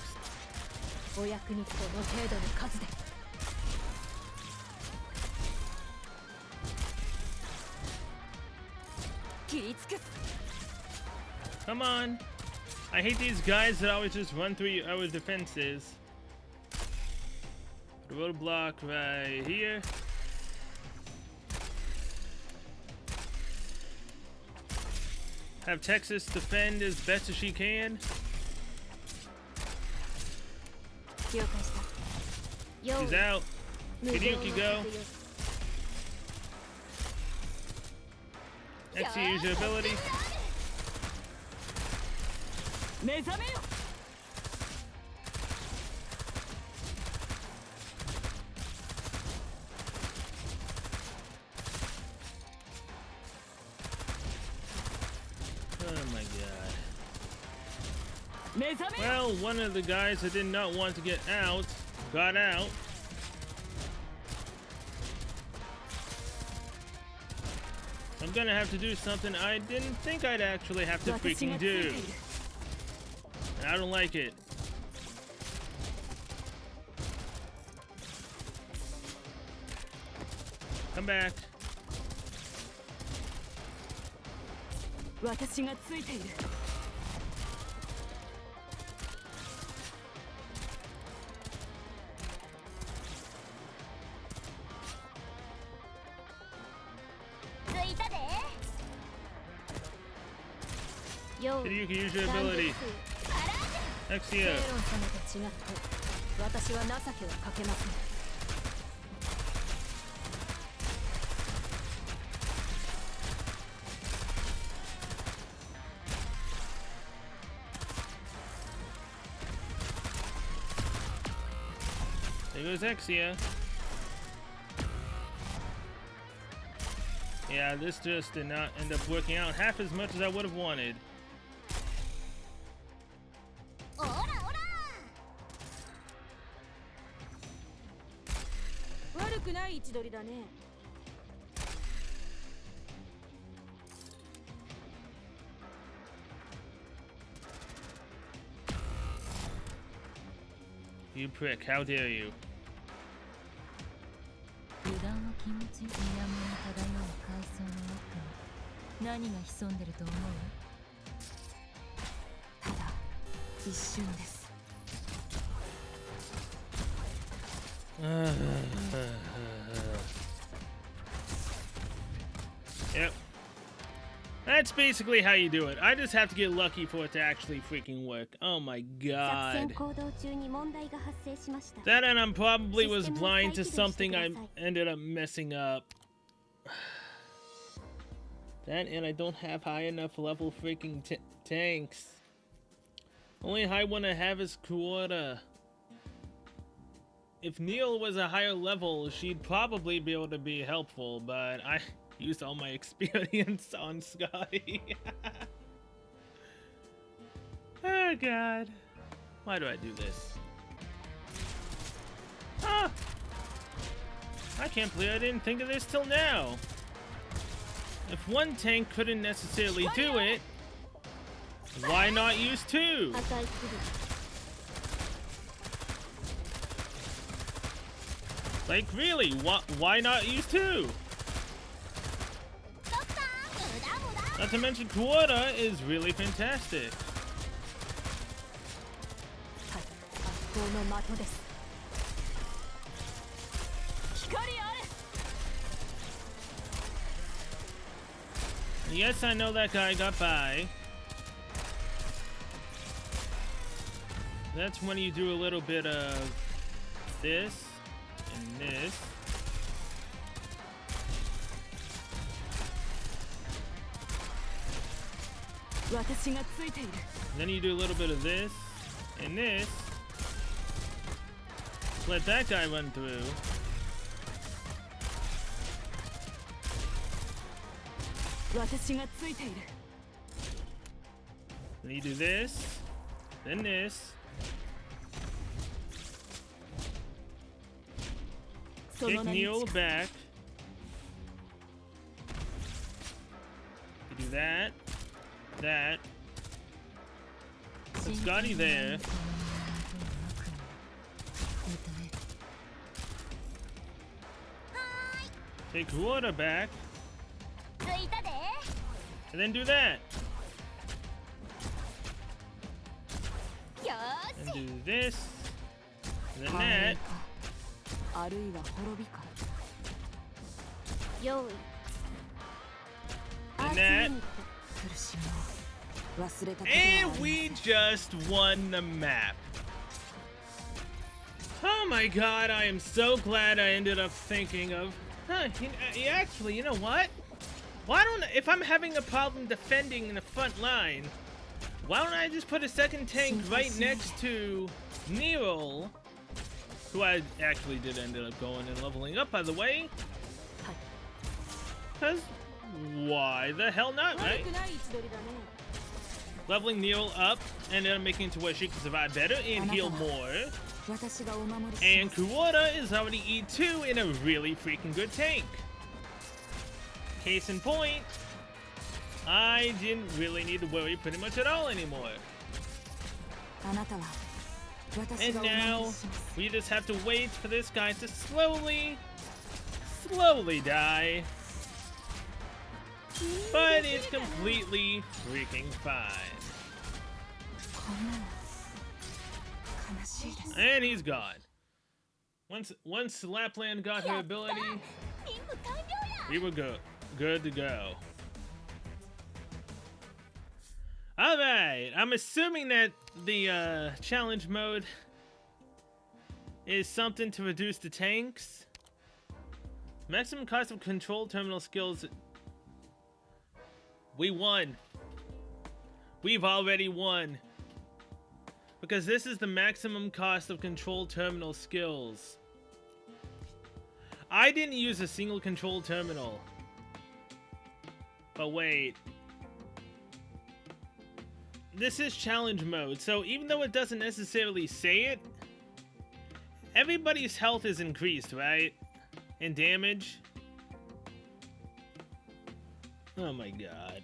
Come on. I hate these guys that always just run through our defenses. The roadblock right here. Have Texas defend as best as she can. She's out. Hiryuki go. Exia, use your ability. Oh my god. Well, one of the guys that did not want to get out got out. I'm gonna have to do something I didn't think I'd actually have to freaking do. And I don't like it. Come back. You can use your ability. Exia. There goes Exia. Yeah, this just did not end up working out half as much as I would have wanted. You prick, how dare you? Yep. That's basically how you do it. I just have to get lucky for it to actually freaking work. Oh my god. That and I probably was blind to something I ended up messing up. That and I don't have high enough level freaking tanks. Only high one I have is Kuota. If Neil was a higher level, she'd probably be able to be helpful, but I used all my experience on Scotty. Oh god. Why do I do this? Ah! I can't believe I didn't think of this till now. If one tank couldn't necessarily do it, why not use two? Like really, why not use two? Not to mention Kuota is really fantastic. Yes, I know that guy got by. That's when you do a little bit of this and this. Then you do a little bit of this and this. Let that guy run through. Then you do this, then this. Kick Neil back. You do that, that. Put Scotty there. Take Kuota back. And then do that. Do this. And then that. あるいは滅びか。用意 And that. 苦しみを忘れたことはあり And ません。 we just won the map. Oh my god, I am so glad I ended up thinking of... actually, you know what? Why don't... If I'm having a problem defending in the front line, why don't I just put a second tank right next to Nero, who I actually did end up going and leveling up, by the way? Because why the hell not, right? Leveling Nero up and then making it to where she can survive better and heal more. And Kuroda is already E2 in a really freaking good tank. Case in point, I didn't really need to worry pretty much at all anymore. And now, we just have to wait for this guy to slowly die. But it's completely freaking fine. And he's gone. Once Lapland got her ability, we were good to go. Alright, I'm assuming that the challenge mode is something to reduce the tanks. Maximum cost of control terminal skills. We won. We've already won. Because this is the maximum cost of control terminal skills. I didn't use a single control terminal. But wait. This is challenge mode, so even though it doesn't necessarily say it, everybody's health is increased, right? And damage. Oh my god.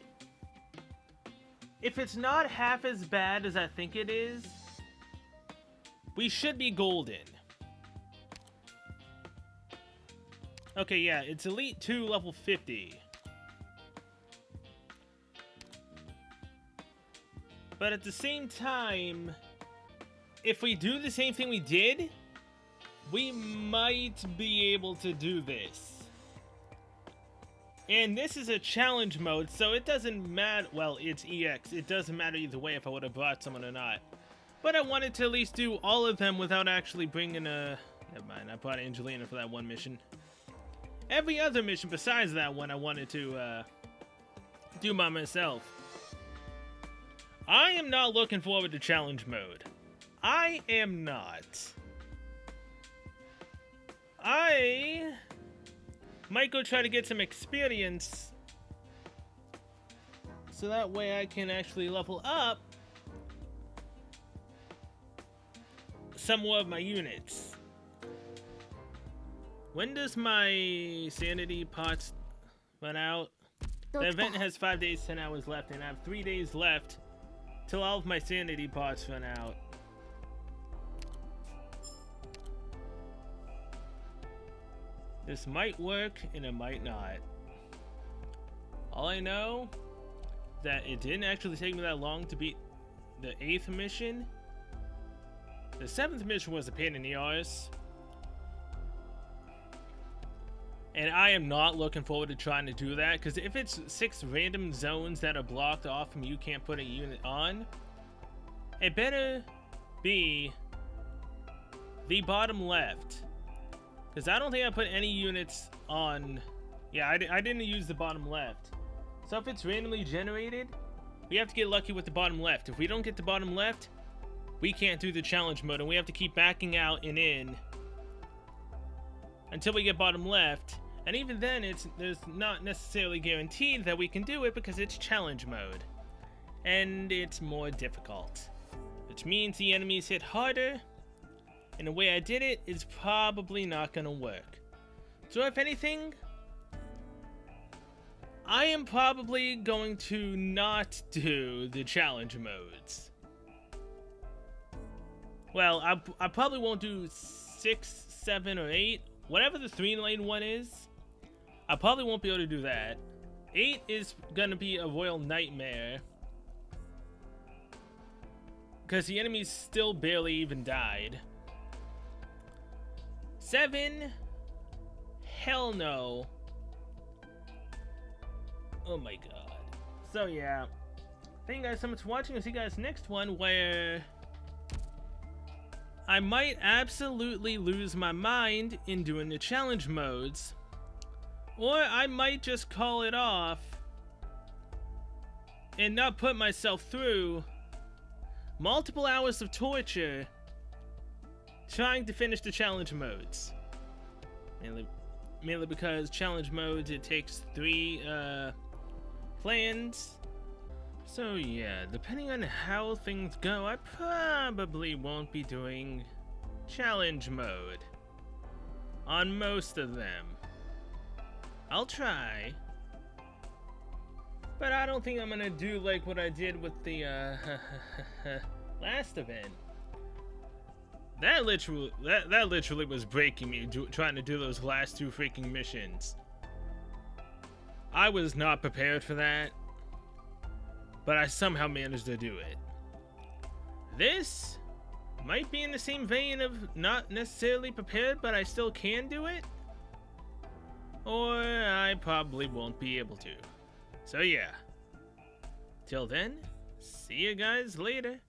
If it's not half as bad as I think it is, we should be golden. Okay, yeah, it's Elite 2 level 50. But at the same time, if we do the same thing we did, we might be able to do this. And this is a challenge mode, so it doesn't matter. Well, it's EX. It doesn't matter either way if I would have brought someone or not. But I wanted to at least do all of them without actually bringing a... Never mind, I brought Angelina for that one mission. Every other mission besides that one I wanted to do by myself. I am not looking forward to challenge mode. I am not. I might go try to get some experience so that way I can actually level up some more of my units. When does my sanity pots run out? The event has 5 days, 10 hours left, and I have 3 days left till all of my sanity pots run out. This might work, and it might not. All I know is that it didn't actually take me that long to beat the 8th mission. The 7th mission was a pain in the arse. And I am not looking forward to trying to do that, because if it's 6 random zones that are blocked off and you can't put a unit on, it better be the bottom left. Because I don't think I put any units on... Yeah, I didn't use the bottom left. So if it's randomly generated, we have to get lucky with the bottom left. If we don't get the bottom left, we can't do the challenge mode, and we have to keep backing out and in until we get bottom left. And even then, there's not necessarily guaranteed that we can do it because it's challenge mode. And it's more difficult. Which means the enemies hit harder, and the way I did it is probably not gonna work. So if anything, I am probably going to not do the challenge modes. Well, I probably won't do 6, 7, or 8. Whatever the 3-lane one is, I probably won't be able to do that. 8 is gonna be a royal nightmare. because the enemies still barely even died. 7? Hell no. Oh my god. So yeah. Thank you guys so much for watching. I'll see you guys next one, where I might absolutely lose my mind in doing the challenge modes, or I might just call it off and not put myself through multiple hours of torture trying to finish the challenge modes. Mainly because challenge modes, it takes 3 plans. So yeah, depending on how things go, I probably won't be doing challenge mode on most of them. I'll try, but I don't think I'm gonna do like what I did with the last event. That literally was breaking me trying to do those last 2 freaking missions. I was not prepared for that, but I somehow managed to do it. This might be in the same vein of not necessarily prepared, but I still can do it. Or I probably won't be able to. So yeah. Till then, see you guys later.